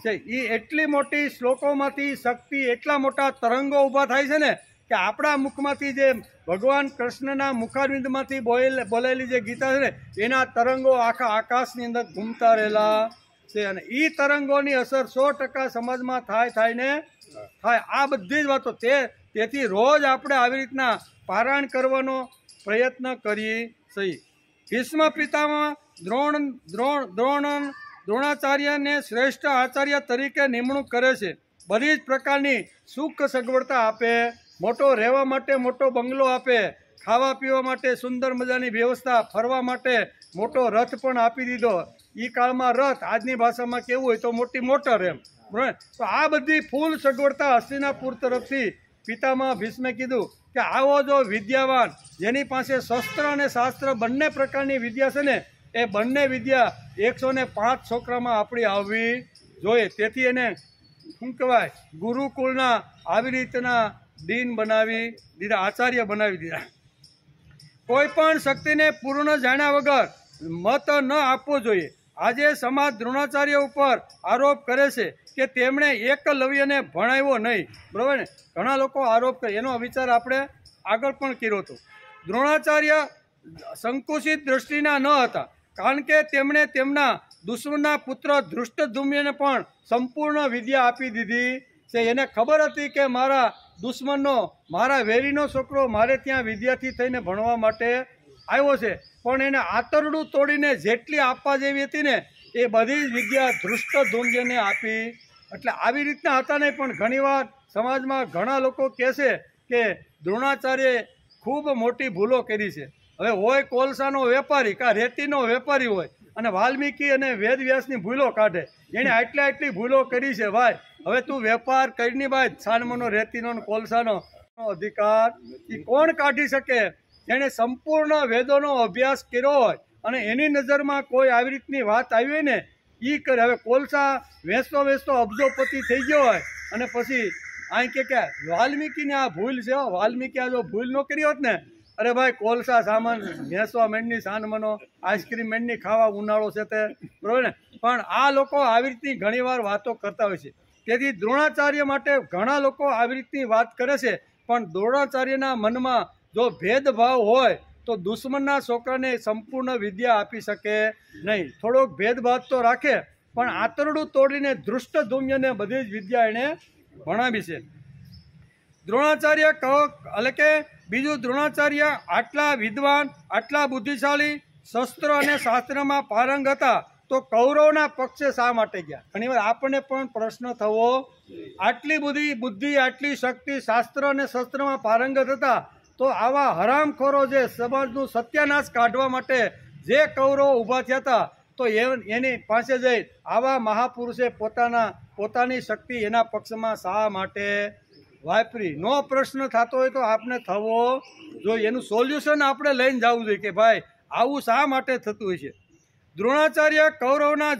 છીએ. એ એટલી મોટી શ્લોકોમાંથી શક્તિ, એટલા મોટા તરંગો ઊભા થાય છે ને કે આપણા મુખમાંથી જે ભગવાન કૃષ્ણના મુખારવિંદમાંથી બોલેલી જે ગીતા છે ને એના તરંગો આખા આકાશની અંદર ઘૂમતા રહેલા છે. અને એ તરંગોની અસર 100% સમાજમાં થાય. આ બધી જ વાતો તેથી રોજ આપણે આવી રીતના પારાયણ કરવાનો પ્રયત્ન કરીએ છીએ. ભીષ્મ પિતામહ દ્રોણાચાર્યને શ્રેષ્ઠ આચાર્ય તરીકે નિમણૂક કરે છે. બધી જ પ્રકારની સુખ સગવડતા આપે, મોટો રહેવા માટે મોટો બંગલો આપે, ખાવા પીવા માટે સુંદર મજાની વ્યવસ્થા, ફરવા માટે મોટો રથ પણ આપી દીધો. એ કાળમાં રથ, આજની ભાષામાં કેવું હોય તો મોટી મોટર એમ, બરાબર. તો આ બધી ફૂલ સગવડતા હસ્તિનાપુર તરફથી પિતામહ ભીષ્મે કીધું કે આવો જો વિદ્યાવાન, જેની પાસે શસ્ત્ર અને શાસ્ત્ર બંને પ્રકારની વિદ્યા છે ને, એ બંને વિદ્યા 105 છોકરામાં આપણી આવવી જોઈએ. તેથી એને શું કહેવાય, ગુરુકુળના આવી રીતના દીન બનાવી દીધા, આચાર્ય બનાવી દીધા. કોઈ પણ શક્તિને પૂર્ણ જાણ્યા વગર મત ન આપવો જોઈએ. આજે સમાજ દ્રોણાચાર્ય ઉપર આરોપ કરે છે કે તેમણે એકલવ્યને ભણાવ્યો નહીં, બરાબર ને. ઘણા લોકો આરોપ કરે, એનો વિચાર આપણે આગળ પણ કર્યો હતો. દ્રોણાચાર્ય સંકુચિત દ્રષ્ટિના ન હતા, કારણ કે તેમણે તેમના દુશ્મનના પુત્ર ધૃષ્ટદ્યુમ્નને પણ સંપૂર્ણ વિદ્યા આપી દીધી છે. એને ખબર હતી કે મારા દુશ્મનનો, મારા વેરીનો છોકરો મારે ત્યાં વિદ્યાર્થી થઈને ભણવા માટે આવ્યો છે, પણ એને આંતરડું તોડીને જેટલી આપવા જેવી હતી ને એ બધી જ વિદ્યા ધૃષ્ટદ્યુમ્નને આપી. એટલે આવી રીતના હતા નહીં, પણ ઘણીવાર સમાજમાં ઘણા લોકો કહે છે કે દ્રોણાચાર્યએ ખૂબ મોટી ભૂલો કરી છે. હવે હોય કોલસાનો વેપારી કાં રેતીનો વેપારી હોય અને વાલ્મીકી અને વેદવ્યાસની ભૂલો કાઢે, એણે આટલી ભૂલો કરી છે. ભાઈ હવે તું વેપાર કરીને ભાઈ છાનમનો, રેતીનો, કોલસાનો અધિકાર એ કોણ કાઢી શકે? જેણે સંપૂર્ણ વેદોનો અભ્યાસ કર્યો હોય અને એની નજરમાં કોઈ આવી રીતની વાત આવી હોય ને એ કરે. હવે કોલસા વેચતો અબજોપતિ થઈ ગયો હોય અને પછી અહીં કે વાલ્મીકીને આ ભૂલ છે, વાલ્મીકી આ જો ભૂલ ન કરી હોત ને, અરે ભાઈ કોલસા સામાન ભેંસવા મેંડની, સાનમનો આઈસ્ક્રીમ મેંડની ખાવા ઉનાળો છે તે, બરાબર ને. પણ આ લોકો આવી રીતની ઘણીવાર વાતો કરતા હોય છે. તેથી દ્રોણાચાર્ય માટે ઘણા લોકો આવી રીતની વાત કરે છે, પણ દ્રોણાચાર્યના મનમાં જો ભેદભાવ હોય તો દુશ્મનના છોકરાને સંપૂર્ણ વિદ્યા આપી શકે નહીં. થોડોક ભેદભાવ તો રાખે, પણ આંતરડું તોડીને ધૃષ્ટદ્યુમ્નને બધી જ વિદ્યા એણે ભણાવી છે. દ્રોણાચાર્ય એટલે કે બીજું, દ્રોણાચાર્ય આટલા વિદ્વાન, આટલા બુદ્ધિશાળી, શસ્ત્ર અને શાસ્ત્રમાં પારંગ હતા, તો કૌરવના પક્ષે શા માટે ગયા? ઘણીવાર આપણને પણ પ્રશ્ન થવો. આટલી બધી બુદ્ધિ, આટલી શક્તિ, શાસ્ત્ર અને શસ્ત્રમાં પારંગત હતા, તો આવા હરામખોરો જે સમાજનું સત્યાનાશ કાઢવા માટે જે કૌરવો ઊભા થયા હતા, તો એની પાસે જઈ આવા મહાપુરુષે પોતાની શક્તિ એના પક્ષમાં શા માટે વાપરી? નો પ્રશ્ન થતો હોય તો આપણે થવો જોઈએ. એનું સોલ્યુશન આપણે લઈને જવું જોઈએ કે ભાઈ આવું શા માટે થતું હોય છે. દ્રોણાચાર્ય કૌરવના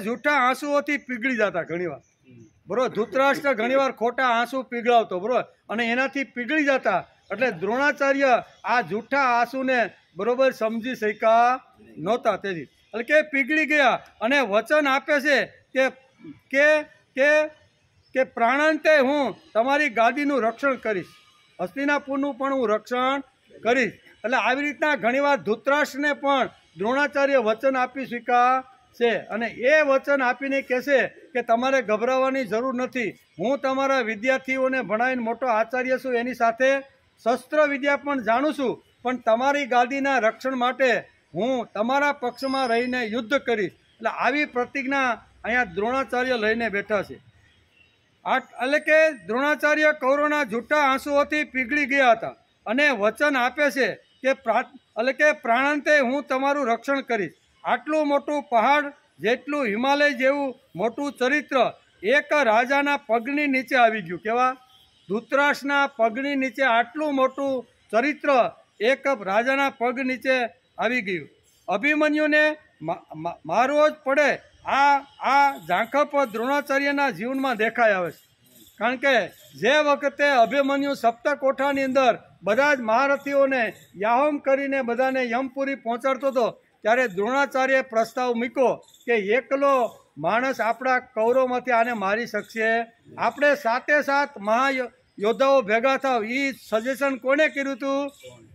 જૂઠા આંસુઓથી પીગળી જતા ઘણીવાર, બરોબર. ધૃતરાષ્ટ્ર ઘણીવાર ખોટા આંસુ પીગળાવતો, બરોબર, અને એનાથી પીગળી જતા. એટલે દ્રોણાચાર્ય આ જૂઠા આંસુને બરોબર સમજી શક્યા નહોતા. તેથી એટલે કે પીગળી ગયા અને વચન આપે છે કે પ્રાણાંતે હું તમારી ગાદીનું રક્ષણ કરીશ, હસ્તિનાપુરનું પણ હું રક્ષણ કરીશ. એટલે આવી રીતના ઘણીવાર ધૃતરાષ્ટ્રને પણ દ્રોણાચાર્ય વચન આપી શક્યા છે. અને એ વચન આપીને કહેશે કે તમારે ગભરાવાની જરૂર નથી, હું તમારા વિદ્યાર્થીઓને ભણાવીને મોટો આચાર્ય છું, એની સાથે શસ્ત્ર વિદ્યા પણ જાણું છું, પણ તમારી ગાદીના રક્ષણ માટે હું તમારા પક્ષમાં રહીને યુદ્ધ કરીશ. એટલે આવી પ્રતિજ્ઞા અહીંયા દ્રોણાચાર્ય લઈને બેઠા છે. એટલે કે દ્રોણાચાર્ય કૌરવના જૂઠા આંસુઓથી પીગળી ગયા હતા અને વચન આપે છે કે એટલે કે પ્રાણાંતે હું તમારું રક્ષણ કરીશ. આટલું મોટું પહાડ જેટલું હિમાલય જેવું મોટું ચરિત્ર એક રાજાના પગની નીચે આવી ગયું. કેવા? ધૃતરાષ્ટ્રના પગની નીચે આટલું મોટું ચરિત્ર એક રાજાના પગ નીચે આવી ગયું. અભિમન્યુને મારવો જ પડે. આ ઝાંખપ દ્રોણાચાર્યના જીવનમાં દેખાઈ આવે છે. કારણ કે જે વખતે અભિમન્યુ સપ્તકોઠાની અંદર બધા જ મહારથીઓને યાહોમ કરીને બધાને યમપુરી પહોંચાડતો હતો, ત્યારે દ્રોણાચાર્યએ પ્રસ્તાવ મૂક્યો કે એકલો માણસ આપણા કૌરવમાંથી આને મારી શકશે? આપણે સાતે સાત મહાયોદ્ધાઓ ભેગા થાવ. એ સજેશન કોને કર્યું હતું?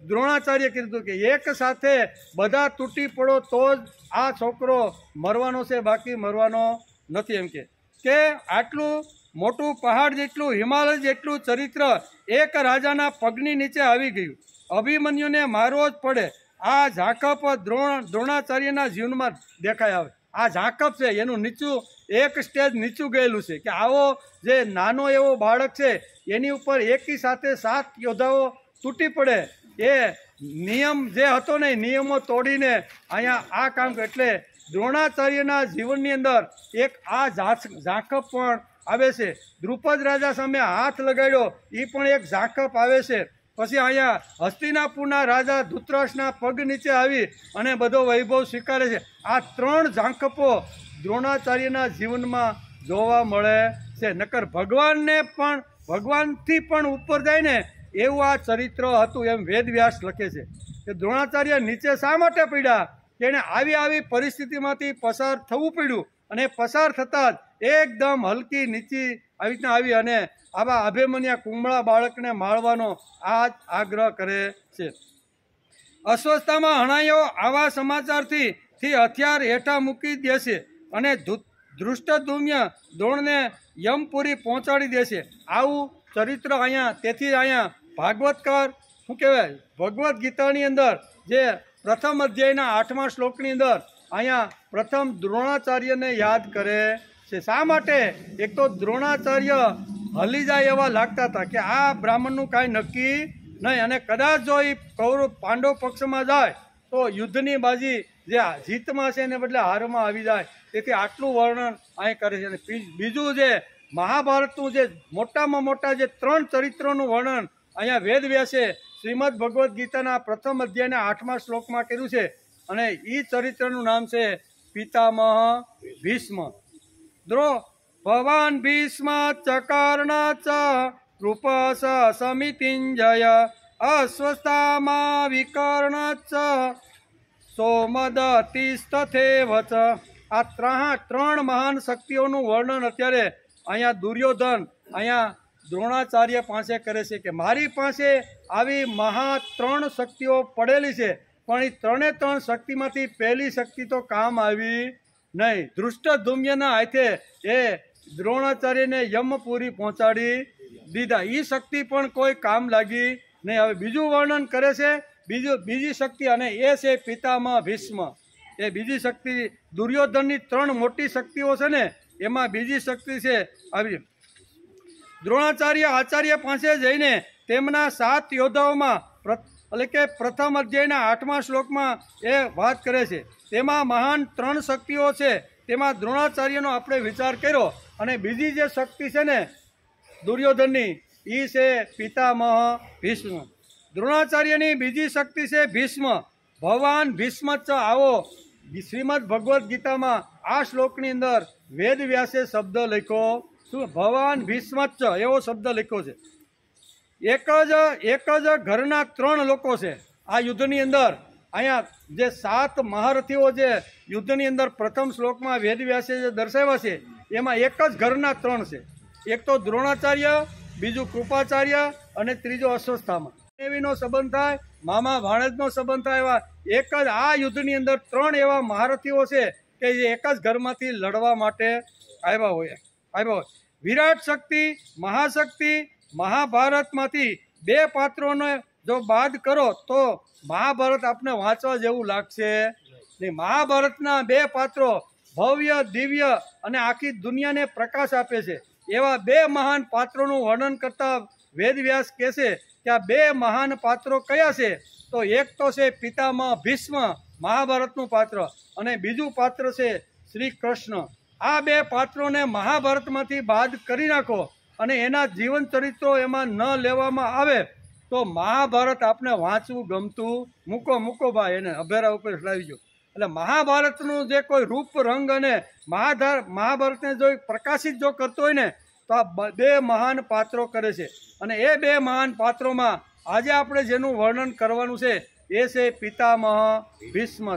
દ્રોણાચાર્ય કર્યું હતું કે એક સાથે બધા તૂટી પડો તો જ આ છોકરો મરવાનો છે, બાકી મરવાનો નથી. એમ કે આટલું મોટું પહાડ જેટલું હિમાલય જેટલું ચરિત્ર એક રાજાના પગની નીચે આવી ગયું. અભિમન્યુને મારવો જ પડે. આ ઝાંખપ દ્રોણાચાર્યના જીવનમાં દેખાઈ આવે. આ ઝાંખપ છે એનું નીચું એક સ્ટેજ નીચું ગયેલું છે કે આવો જે નાનો એવો બાળક છે એની ઉપર એકી સાથે 7 યોદ્ધાઓ તૂટી પડે. એ નિયમ જે હતો ને નિયમો તોડીને અહીંયા આ કામ. એટલે દ્રોણાચાર્યના જીવનની અંદર એક આ ઝાંખપ પણ આવે છે. દ્રુપદ રાજા સામે હાથ લગાડ્યો એ પણ એક ઝાંખપ આવે છે. પછી અહીંયા હસ્તિનાપુરના રાજા ધૃતરાષ્ટ્રના પગ નીચે આવી અને બધો વૈભવ સ્વીકારે છે. આ 3 ઝાંખપો દ્રોણાચાર્યના જીવનમાં જોવા મળે છે. નકર ભગવાનથી પણ ઉપર જાય ને એવું આ ચરિત્ર હતું એમ વેદવ્યાસ લખે છે. કે દ્રોણાચાર્ય નીચે શા માટે પડ્યા? કે એને આવી પરિસ્થિતિમાંથી પસાર થવું પડ્યું અને પસાર થતાં જ એકદમ હલકી નીચી આવી રીતના આવી અને આવા અભિમન્યા કુંબળા બાળકને મારવાનો આ આગ્રહ કરે છે. અસ્વસ્થતામાં હણાયો આવા સમાચારથી હથિયાર હેઠા મૂકી દેશે અને ધૃષ્ટદ્યુમ્ન દ્રોણને યમપુરી પહોંચાડી દેશે. આવું ચરિત્ર અહીંયા. તેથી અહીંયા ભાગવતકાર શું કહેવાય, ભગવદ્ ગીતાની અંદર જે પ્રથમ અધ્યાયના 8મા શ્લોકની અંદર અહીંયા પ્રથમ દ્રોણાચાર્યને યાદ કરે છે. શા માટે? એક તો દ્રોણાચાર્ય હલી જાય એવા લાગતા હતા કે આ બ્રાહ્મણનું કાંઈ નક્કી નહીં, અને કદાચ જો એ કૌરવ પાંડવ પક્ષમાં જાય તો યુદ્ધની બાજી જે જીતમાં છે એને બદલે હારમાં આવી જાય. તેથી આટલું વર્ણન અહીં કરે છે. અને બીજું જે મહાભારતનું જે મોટામાં મોટા જે 3 ચરિત્રોનું વર્ણન અહીંયા વેદવ્યાસે શ્રીમદ ભગવદ્ ગીતાના પ્રથમ અધ્યાયના 8મા શ્લોકમાં કર્યું છે. અને એ ચરિત્રનું નામ છે પિતામહ ભીષ્મ. ભવાન ભીષ્મ ચકાર્ણ ચ કૃપસ સમિતિંજય અસ્વસ્થામાં વિકર્ણ ચ સોમદતિસ્તથેવ ચ. આ 3 મહાન શક્તિઓનું વર્ણન અત્યારે અહીંયા દુર્યોધન અહીંયા દ્રોણાચાર્ય પાસે કરે છે કે મારી પાસે આવી 3 શક્તિઓ પડેલી છે, પણ એ 3 શક્તિમાંથી પહેલી શક્તિ તો કામ આવી નહીં. ધૃષ્ટદ્યુમ્નના હાથે એ દ્રોણાચાર્યને યમપુરી પહોંચાડી દીધા. એ શક્તિ પણ કોઈ કામ લાગી નહીં. હવે બીજું વર્ણન કરે છે બીજી શક્તિ, અને એ છે પિતામહ ભીષ્મ. એ બીજી શક્તિ દુર્યોધનની 3 મોટી શક્તિઓ છે ને એમાં બીજી શક્તિ છે આવી. દ્રોણાચાર્ય આચાર્ય પાસે જઈને તેમના 7 યોદ્ધાઓમાં એટલે કે પ્રથમ અધ્યાયના 8મા શ્લોકમાં એ વાત કરે છે. તેમાં મહાન 3 શક્તિઓ છે. તેમાં દ્રોણાચાર્યનો આપણે વિચાર કર્યો, અને બીજી જે શક્તિ છે ને દુર્યોધનની એ છે પિતામહ ભીષ્મ. દ્રોણાચાર્યની બીજી શક્તિ છે ભીષ્મ. ભવાન ભીષ્મ ચ. આવો શ્રીમદ ભગવદ્ ગીતામાં આ શ્લોકની અંદર વેદવ્યાસે શબ્દ લખ્યો. શું? ભવાન ભીષ્મ ચ એવો શબ્દ લખ્યો છે. એક જ ઘરના 3 લોકો છે આ યુદ્ધની અંદર. અહીંયા જે 7 મહારથીઓ જે યુદ્ધની અંદર પ્રથમ શ્લોકમાં વેદવ્યાસે જે દર્શાવ્યા છે એમાં એક જ ઘરના 3 છે. એક તો દ્રોણાચાર્ય, બીજું કૃપાચાર્ય અને ત્રીજો અશ્વસ્થામા. દેવીનો સંબંધ થાય, મામા ભાણેજનો સંબંધ થાય, એવા એક જ આ યુદ્ધની અંદર 3 એવા મહારથીઓ છે કે જે એક જ ઘરમાંથી લડવા માટે આવ્યા હોય. વિરાટ શક્તિ, મહાશક્તિ, મહાભારતમાંથી 2 પાત્રોને જો બાદ કરો તો મહાભારત આપને વાંચવા જેવું લાગશે નહીં. મહાભારતના 2 પાત્રો ભવ્ય, દિવ્ય અને આખી દુનિયાને પ્રકાશ આપે છે. એવા બે મહાન પાત્રોનું વર્ણન કરતા વેદવ્યાસ કહે છે કે આ બે મહાન પાત્રો કયા છે? તો એક તો છે પિતામહ ભીષ્મ, મહાભારતનું પાત્ર, અને બીજું પાત્ર છે શ્રી કૃષ્ણ. આ બે પાત્રોને મહાભારતમાંથી બાદ કરી નાખો અને એના જીવન ચરિત્રો એમાં ન લેવામાં આવે તો મહાભારત આપણે વાંચવું ગમતું મૂકો ભાઈ, એને અભેરા ઉપર લાવી ગયો. એટલે મહાભારતનું જે કોઈ રૂપ રંગ અને મહાભારતને જો પ્રકાશિત જો કરતો હોય ને તો આ બે મહાન પાત્રો કરે છે. અને એ બે મહાન પાત્રોમાં આજે આપણે જેનું વર્ણન કરવાનું છે એ છે પિતામહ ભીષ્મ.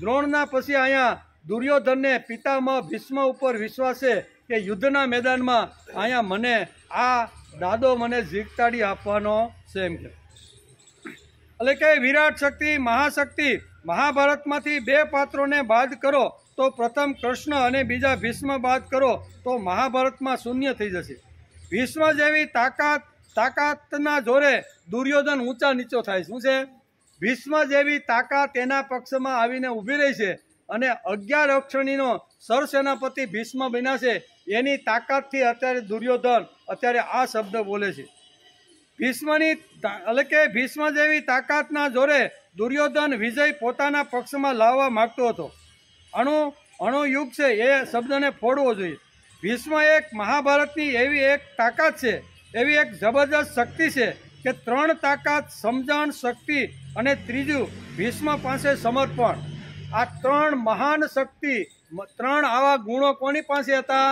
દ્રોણના પછી અહીંયા દુર્યોધનને પિતામહ ભીષ્મ ઉપર વિશ્વાસ છે કે યુદ્ધના મેદાનમાં અહીંયા મને આ દાદો મને જીતાડી આપવાનો છે એમ કે. એટલે કે વિરાટ શક્તિ, મહાશક્તિ, મહાભારતમાંથી બે પાત્રોને બાદ કરો તો પ્રથમ કૃષ્ણ અને બીજા ભીષ્મ બાદ કરો તો મહાભારતમાં શૂન્ય થઈ જશે. ભીષ્મ જેવી તાકાતના જોરે દુર્યોધન ઊંચા નીચો થાય. શું છે? ભીષ્મ જેવી તાકાત એના પક્ષમાં આવીને ઊભી રહી છે અને 11 અક્ષણીનો સરસેનાપતિ ભીષ્મ બન્યા છે. એની તાકાતથી અત્યારે દુર્યોધન અત્યારે આ શબ્દ બોલે છે. એટલે કે ભીષ્મ જેવી તાકાતના જોરે દુર્યોધન વિજય પોતાના પક્ષમાં લાવવા માંગતો હતો. અણુયુગ છે એ શબ્દને ફોડવો જોઈએ. ભીષ્મ એક મહાભારતની એવી એક તાકાત છે, એવી એક જબરજસ્ત શક્તિ છે કે 3 તાકાત, સમજણ, શક્તિ અને ત્રીજું ભીષ્મ પાસે સમર્પણ. આ 3 મહાન શક્તિ, 3 આવા ગુણો કોની પાસે હતા?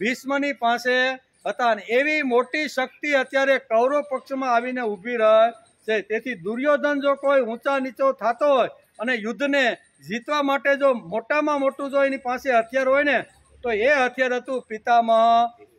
ભીષ્મની પાસે હતા. અને એવી મોટી શક્તિ અત્યારે કૌરવ પક્ષમાં આવીને ઊભી રહે છે. તેથી દુર્યોધન જો કોઈ ઊંચા નીચો થતો હોય અને યુદ્ધને જીતવા માટે જો મોટામાં મોટું જો એની પાસે હથિયાર હોય ને તો એ હથિયાર હતું પિતામહ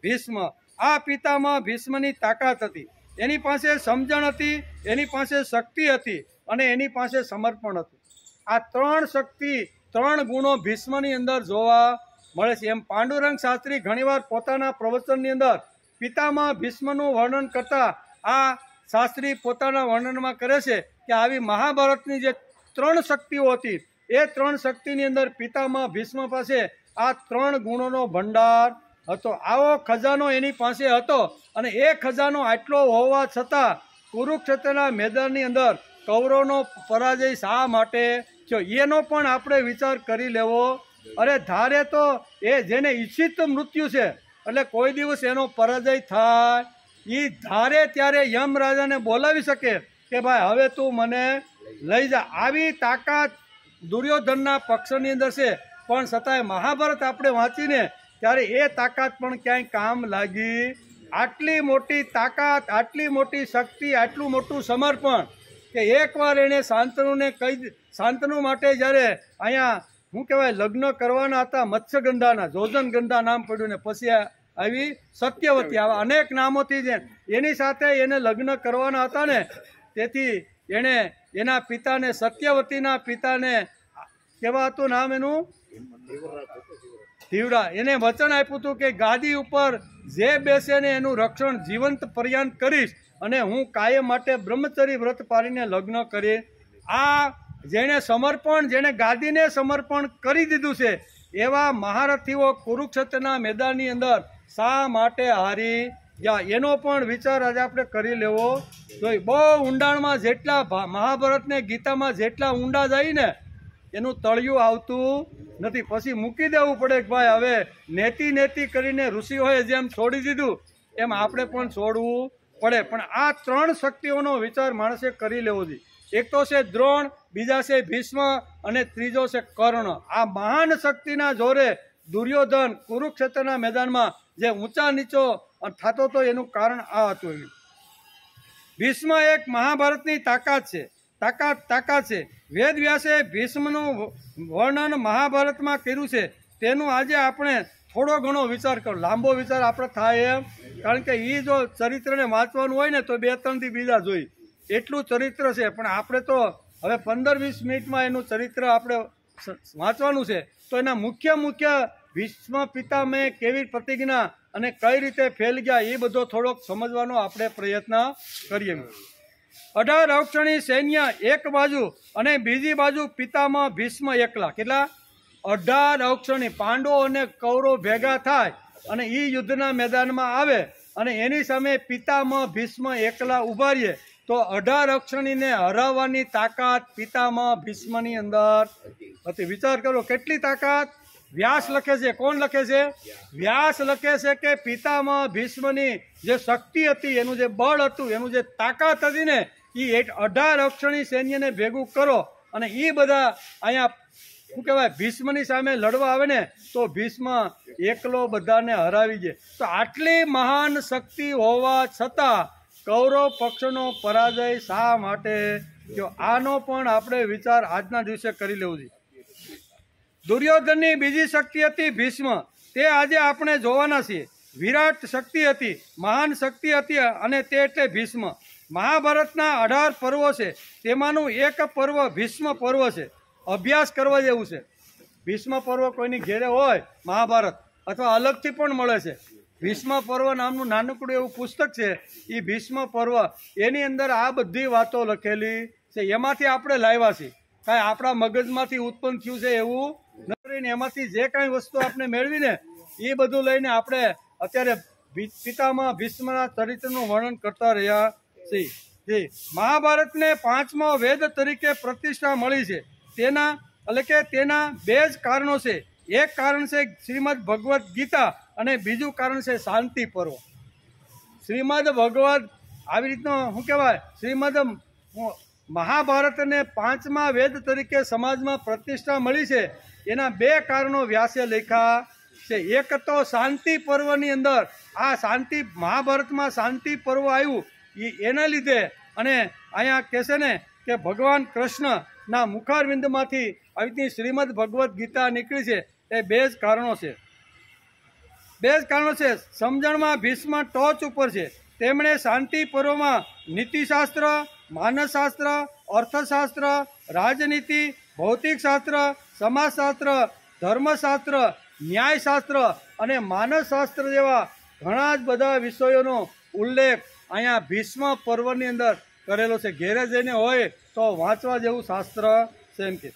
ભીષ્મ. આ પિતામહ ભીષ્મની તાકાત હતી, એની પાસે સમજણ હતી, એની પાસે શક્તિ હતી અને એની પાસે સમર્પણ હતું. આ 3 શક્તિ, 3 ગુણો ભીષ્મની અંદર જોવા મળે છે. એમ પાંડુરંગ શાસ્ત્રી ઘણીવાર પોતાના પ્રવચનની અંદર પિતામહ ભીષ્મનું વર્ણન કરતા આ શાસ્ત્રી પોતાના વર્ણનમાં કરે છે કે આવી મહાભારતની જે 3 શક્તિઓ હતી એ 3 શક્તિની અંદર પિતામહ ભીષ્મ પાસે આ 3 ગુણોનો ભંડાર હતો. આવો ખજાનો એની પાસે હતો અને એ ખજાનો આટલો હોવા છતાં કુરુક્ષેત્રના મેદાનની અંદર કૌરવનો પરાજય શા માટે થયો એનો પણ આપણે વિચાર કરી લેવો. અરે ધારે તો એ જેને ઈચ્છિત મૃત્યુ છે એટલે કોઈ દિવસ એનો પરાજય થાય, એ ધારે ત્યારે યમરાજાને બોલાવી શકે કે ભાઈ હવે તું મને લઈ જા. આવી તાકાત દુર્યોધનના પક્ષની અંદર છે. પણ છતાંય મહાભારત આપણે વાંચીને ત્યારે એ તાકાત પણ ક્યાંય કામ લાગી. આટલી મોટી તાકાત, આટલી મોટી શક્તિ, આટલું મોટું સમર્પણ કે એકવાર એણે શાંતનુ માટે જ્યારે અહીંયા શું કહેવાય લગ્ન કરવાના હતા મત્સ્યગંધાના, જોજનગંધા નામ પડ્યું ને પછી આવી સત્યવતી, આવા અનેક નામોથી જે એની સાથે એને લગ્ન કરવાના હતા ને તેથી એણે એના પિતાને, સત્યવતીના પિતાને કેવા હતું નામ એનું? તીવ્રા. એને વચન આપ્યું હતું કે ગાદી ઉપર જે બેસે ને એનું રક્ષણ જીવંત પર્યંત કરીશ અને હું કાયમ માટે બ્રહ્મચરી વ્રત પાડીને લગ્ન કરી. આ જેણે સમર્પણ, જેણે ગાદીને સમર્પણ કરી દીધું છે એવા મહારથીઓ કુરુક્ષેત્રના મેદાનની અંદર શા માટે હારી ગયા એનો પણ વિચાર આજે આપણે કરી લેવો જોઈએ. બહુ ઊંડાણમાં જેટલા મહાભારતને ગીતામાં જેટલા ઊંડા જાય ને એનું તળિયું આવતું નથી. પછી મૂકી દેવું પડે કે ભાઈ હવે નેતિ કરીને ઋષિઓએ જેમ છોડી દીધું એમ આપણે પણ છોડવું પડે. પણ આ 3 શક્તિઓનો વિચાર માણસે કરી લેવો જોઈએ. એક તો છે દ્રોણ, બીજા છે ભીષ્મ અને ત્રીજો છે કર્ણ. આ મહાન શક્તિના જોરે દુર્યોધન કુરુક્ષેત્રના મેદાનમાં જે ઊંચા નીચો થતો હતો એનું કારણ આ હતું. ભીષ્મ એક મહાભારતની તાકાત છે. વેદવ્યાસે ભીષ્મનું વર્ણન મહાભારતમાં કર્યું છે. તેનું આજે આપણે થોડો ઘણો વિચાર કરો. લાંબો વિચાર આપણે થાય એમ, કારણ કે એ જો ચરિત્રને વાંચવાનું હોય ને તો 2-3 દી બીજા જોઈ એટલું ચરિત્ર છે. પણ આપણે તો હવે 15-20 મિનિટમાં એનું ચરિત્ર આપણે વાંચવાનું છે. તો એના મુખ્ય ભીષ્મ પિતામહે કેવી પ્રતિજ્ઞા અને કઈ રીતે ફેલ ગયા એ બધો થોડોક સમજવાનો આપણે પ્રયત્ન કરીએ. 18 અક્ષણી સૈન્ય એક બાજુ અને બીજી બાજુ પિતામહ ભીષ્મ એકલા. કેટલા? 18 અક્ષણી. પાંડવો અને કૌરવ ભેગા થાય અને એ યુદ્ધના મેદાનમાં આવે અને એની સામે પિતામહ ભીષ્મ એકલા ઉભા રહીએ તો 18 અક્ષણીને હરાવવાની તાકાત પિતામહ ભીષ્મની અંદર હતી. વિચાર કરો કેટલી તાકાત. વ્યાસ લખે છે, કોણ લખે છે? વ્યાસ લખે છે કે પિતામહ ભીષ્મની જે શક્તિ હતી, એનું જે બળ હતું, એનું જે તાકાત હતી ને, એ 18 અક્ષણી સૈન્યને ભેગું કરો અને એ બધા અહીંયા શું કહેવાય ભીષ્મની સામે લડવા આવે ને તો ભીષ્મ એકલો બધાને હરાવી દે. તો આટલી મહાન શક્તિ હોવા છતાં કૌરવ પક્ષનો પરાજય શા માટે થયો? આનો પણ આપણે વિચાર આજના દિવસે કરી લેવું જોઈએ. દુર્યોધનની બીજી શક્તિ હતી ભીષ્મ, તે આજે આપણે જોવાના છીએ. વિરાટ શક્તિ હતી, મહાન શક્તિ હતી અને તે એટલે ભીષ્મ. મહાભારતના 18 પર્વો છે, તેમાંનું એક પર્વ ભીષ્મ પર્વ છે. અભ્યાસ કરવા જેવું છે. ભીષ્મ પર્વ કોઈની ઘેરે હોય મહાભારત અથવા અલગથી પણ મળે છે. ભીષ્મ પર્વ નામનું નાનકડું એવું પુસ્તક છે, એ ભીષ્મ પર્વ, એની અંદર આ બધી વાતો લખેલી છે. એમાંથી આપણે લાવ્યા છીએ, કાંઈ આપણા મગજમાંથી ઉત્પન્ન થયું છે એવું નથી. એમાંથી જે કાંઈ વસ્તુ આપણે મેળવીને એ બધું લઈને આપણે અત્યારે પિતામહ ભીષ્મના ચરિત્રનું વર્ણન કરતા રહ્યા છીએ. મહાભારતને 5મો વેદ તરીકે પ્રતિષ્ઠા મળી છે. તેના બે જ કારણો છે. એક કારણ છે શ્રીમદ ભગવદ્ ગીતા અને બીજું કારણ છે શાંતિ પર્વ. શ્રીમદ ભગવદ્ આવી રીતનો શું કહેવાય, શ્રીમદ મહાભારતને 5મા વેદ તરીકે સમાજમાં પ્રતિષ્ઠા મળી છે. એના બે કારણો વ્યાસે લખ્યા છે. એક તો શાંતિ પર્વની અંદર આ શાંતિ મહાભારતમાં શાંતિ પર્વ આવ્યું એના લીધે, અને અહીંયા કહેશે ને કે ભગવાન કૃષ્ણના મુખારવિંદમાંથી આવી શ્રીમદ ભગવદ્ ગીતા નીકળી છે. એ બે જ કારણો છે. સમજણમાં ભીષ્મ ટોચ ઉપર છે. તેમણે શાંતિ પર્વમાં નીતિશાસ્ત્ર, માનસશાસ્ત્ર, અર્થશાસ્ત્ર, રાજનીતિ, ભૌતિકશાસ્ત્ર, સમાજશાસ્ત્ર, ધર્મશાસ્ત્ર, ન્યાયશાસ્ત્ર અને માનસશાસ્ત્ર જેવા ઘણા જ બધા વિષયોનો ઉલ્લેખ અહીંયા ભીષ્મ પર્વની અંદર કરેલો છે. ઘેરે જઈને હોય તો વાંચવા જેવું શાસ્ત્ર છે. એમ કે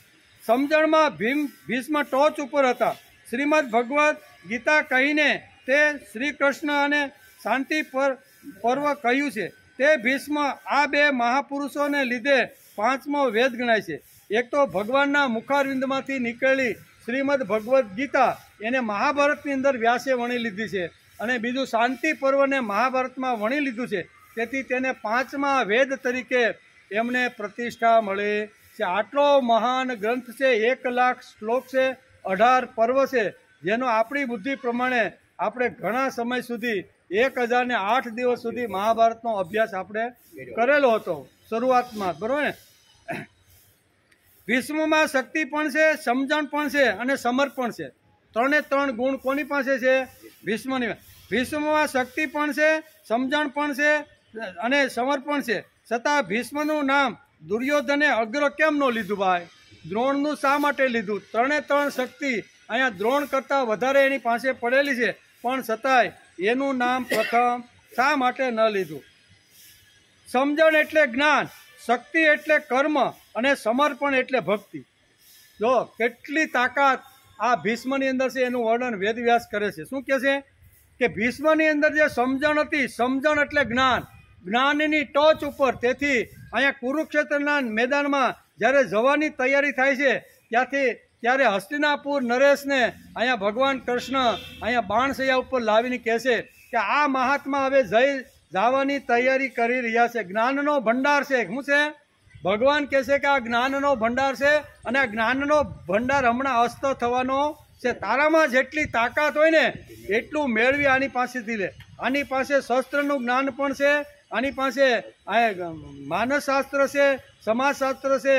સમજણમાં ભીષ્મ ટોચ ઉપર હતા. શ્રીમદ ભગવદ્ ગીતા કહીને તે શ્રી કૃષ્ણ અને શાંતિ પર્વ કહ્યું છે. તે ભીષ્મ આ બે મહાપુરુષોને લીધે 5મો વેદ ગણાય છે. એક તો ભગવાનના મુખારવિંદમાંથી નીકળેલી શ્રીમદ ભગવદ્ ગીતા, એને મહાભારતની અંદર વ્યાસે વણી લીધી છે, અને બીજું શાંતિ પર્વને મહાભારતમાં વણી લીધું છે. તેથી તેને 5મા વેદ તરીકે એમને પ્રતિષ્ઠા મળે છે. આટલો મહાન ગ્રંથ છે, 1 લાખ શ્લોક છે, 18 પર્વ છે, જેનો આપણી બુદ્ધિ પ્રમાણે આપણે ઘણા સમય સુધી 1008 દિવસ સુધી મહાભારતનો અભ્યાસ આપણે કરેલો હતો શરૂઆતમાં, બરોબર ને. ભીષ્મમાં શક્તિ પણ છે, સમજણ પણ છે અને સમર્પણ છે. 3 ગુણ કોની પાસે છે? ભીષ્મની. ભીષ્મમાં શક્તિ પણ છે, સમજણ પણ છે અને સમર્પણ છે. છતાં ભીષ્મનું નામ દુર્યોધને અગ્ર કેમ ન લીધું ભાઈ? દ્રોણનું શા માટે લીધું? 3 શક્તિ અહીંયા દ્રોણ કરતાં વધારે એની પાસે પડેલી છે, પણ છતાંય એનું નામ પ્રથમ શા માટે ન લીધું? સમજણ એટલે જ્ઞાન, શક્તિ એટલે કર્મ અને સમર્પણ એટલે ભક્તિ. જો કેટલી તાકાત આ ભીષ્મની અંદર છે, એનું વર્ણન વેદવ્યાસ કરે છે. શું કહે છે કે ભીષ્મની અંદર જે સમજણ હતી, સમજણ એટલે જ્ઞાન, જ્ઞાનની ટોચ ઉપર. તેથી અહીંયા કુરુક્ષેત્રના મેદાનમાં જ્યારે જવાની તૈયારી થાય છે ત્યારે હસ્તિનાપુર નરેશને અહીંયા ભગવાન કૃષ્ણ અહીંયા બાણશૈયા ઉપર લાવીને કહે છે કે આ મહાત્મા હવે જવાની તૈયારી કરી રહ્યા છે. જ્ઞાનનો ભંડાર છે. શું છે? ભગવાન કહે છે કે આ જ્ઞાનનો ભંડાર છે અને આ જ્ઞાનનો ભંડાર હમણાં અસ્ત થવાનો છે. તારામાં જેટલી તાકાત હોય ને એટલું મેળવી આની પાસેથી લે. આની પાસે શસ્ત્રનું જ્ઞાન પણ છે, આની પાસે માનસશાસ્ત્ર છે, સમાજશાસ્ત્ર છે,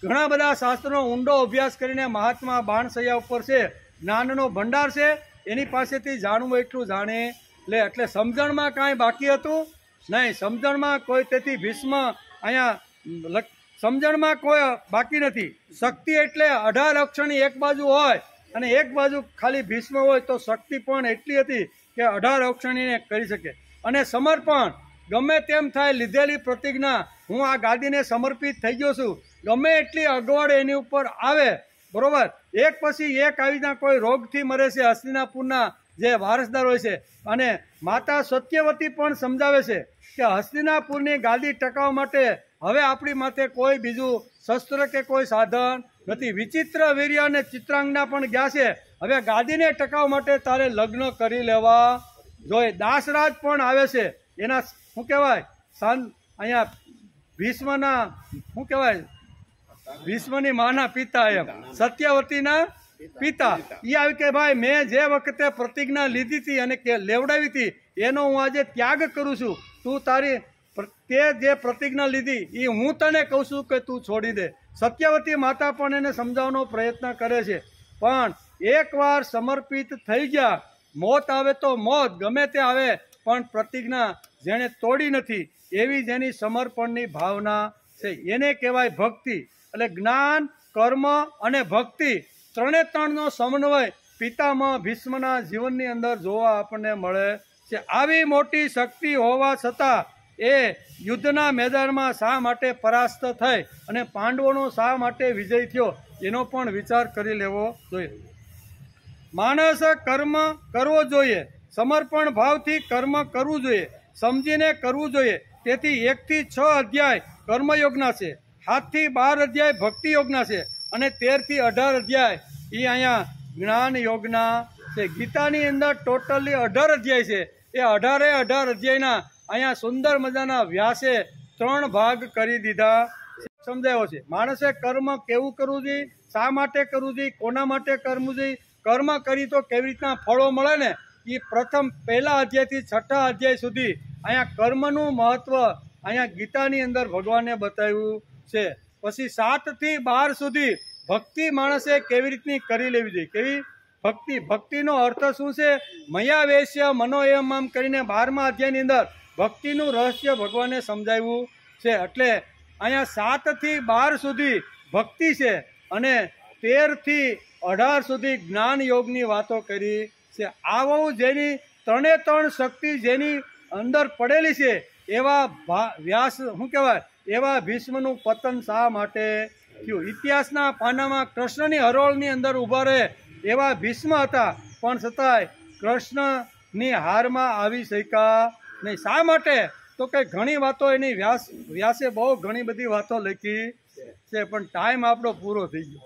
ઘણા બધા શાસ્ત્રોનો ઊંડો અભ્યાસ કરીને મહાત્મા બાણશૈયા ઉપર છે, જ્ઞાનનો ભંડાર છે. એની પાસેથી જાણવું એટલું જાણે લે. એટલે સમજણમાં કાંઈ બાકી હતું નહીં. સમજણમાં કોઈ, તેથી ભીષ્મ અહીંયા સમજણમાં કોઈ બાકી નથી. શક્તિ એટલે 18 અક્ષરની એક બાજુ હોય અને એક બાજુ ખાલી ભીષ્મ હોય તો શક્તિ પણ એટલી હતી કે 18 અક્ષણીને કરી શકે. અને સમર્પણ, ગમે તેમ થાય લીધેલી પ્રતિજ્ઞા, હું આ ગાદીને સમર્પિત થઈ ગયો છું. ગમે એટલી અગવડ એની ઉપર આવે, બરોબર, એક પછી એક આવી રીતના કોઈ રોગથી મરે છે, હસ્તિનાપુરના જે વારસદાર હોય છે. અને માતા સત્યવતી પણ સમજાવે છે કે હસ્તિનાપુરની ગાદી ટકાવવા માટે હવે આપણી માથે કોઈ બીજું શસ્ત્ર કે કોઈ સાધન નથી. વિચિત્ર વીર્ય અને ચિત્રાંગના પણ ગયા છે. હવે ગાદીને ટકાવવા માટે તારે લગ્ન કરી લેવા જોઈએ. દાસરાજ પણ આવે છે. એના શું કહેવાય અહીંયા ભીષ્મના શું કહેવાય ભીષ્મની માના પિતા એમ સત્યવતીના પિતા એ આવી કે ભાઈ મેં જે વખતે પ્રતિજ્ઞા લીધી હતી અને લેવડાવી હતી એનો હું આજે ત્યાગ કરું છું. તું તારી તે જે પ્રતિજ્ઞા લીધી એ હું તને કહું છું કે તું છોડી દે. સત્યવતી માતા પણ એને સમજાવવાનો પ્રયત્ન કરે છે. પણ એકવાર સમર્પિત થઈ ગયા, મોત આવે તો મોત ગમે તે આવે, પણ પ્રતિજ્ઞા જેણે તોડી નથી એવી જેની સમર્પણની ભાવના છે એને કહેવાય ભક્તિ. એટલે જ્ઞાન, કર્મ અને ભક્તિ ત્રણે ત્રણનો સમન્વય પિતામહ ભીષ્મના જીવનની અંદર જોવા આપણને મળે છે. આવી મોટી શક્તિ હોવા છતાં એ યુદ્ધના મેદાનમાં શા માટે પરાસ્ત થઈ અને પાંડવોનો શા માટે વિજય થયો એનો પણ વિચાર કરી લેવો જોઈએ. માણસ કર્મ કરવો જોઈએ, સમર્પણ ભાવથી કર્મ કરવું જોઈએ, સમજીને કરવું જોઈએ. તેથી 1 થી 6 અધ્યાય કર્મયોગના છે, 7 થી 12 અધ્યાય ભક્તિ યોગના છે અને 13 થી 18 અધ્યાય એ અહીંયા જ્ઞાન યોગના છે. ગીતાની અંદર ટોટલી 18 અધ્યાય છે. એ 18 અધ્યાયના અહીંયા સુંદર મજાના વ્યાસે 3 ભાગ કરી દીધા સમજાયો છે. માણસે કર્મ કેવું કરવું જોઈએ, શા માટે કરવું જોઈએ, કોના માટે કરવું જોઈએ, કર્મ કરી તો કેવી રીતના ફળો મળે ને એ પ્રથમ પહેલા અધ્યાયથી 6થા અધ્યાય સુધી અહીંયા કર્મનું મહત્વ અહીંયા ગીતાની અંદર ભગવાને બતાવ્યું છે. પછી 7 થી 12 સુધી ભક્તિ માણસે કેવી રીતની કરી લેવી જોઈએ. કેવી ભક્તિ, ભક્તિનો અર્થ શું છે, મયાવેશ્ય મનો એમ આમ કરીને 12મા અધ્યાયની અંદર ભક્તિનું રહસ્ય ભગવાને સમજાવ્યું છે. એટલે અહીંયા 7 થી 12 સુધી ભક્તિ છે અને 13 થી 18 સુધી જ્ઞાન યોગની વાતો કરી છે. આવું જેની ત્રણે ત્રણ શક્તિ જેની અંદર પડેલી છે એવા વ્યાસ શું કહેવાય એવા ભીષ્મનું પતન શા માટે થયું. ઇતિહાસના પાનામાં કૃષ્ણની હરોળની અંદર ઊભા રહે એવા ભીષ્મ હતા, પણ છતાંય કૃષ્ણની હારમાં આવી શક્યા નહીં. શા માટે તો કે ઘણી વાતો એની વ્યાસે બહુ ઘણી બધી વાતો લખી છે, પણ ટાઈમ આપણો પૂરો થઈ ગયો.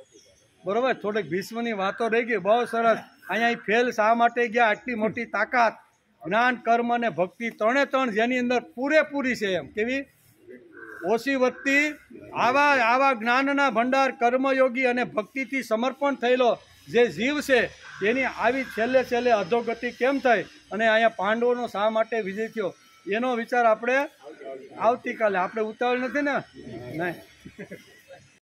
બરોબર, થોડીક ભીષ્મની વાતો રહી ગઈ. બહુ સરસ. અહીંયા ફેલ શા માટે ગયા, આટલી મોટી તાકાત જ્ઞાન, કર્મ અને ભક્તિ ત્રણે ત્રણ જેની અંદર પૂરેપૂરી છે. એમ કેવી ઓછી વધતી આવા જ્ઞાનના ભંડાર, કર્મયોગી અને ભક્તિથી સમર્પણ થયેલો જે જીવ છે એની આવી છેલ્લે અધોગતિ કેમ થઈ અને અહીંયા પાંડવોનો શા માટે વિજય થયો એનો વિચાર આપણે આવતીકાલે, આપણે ઉતાવળ નથી ને, નહીં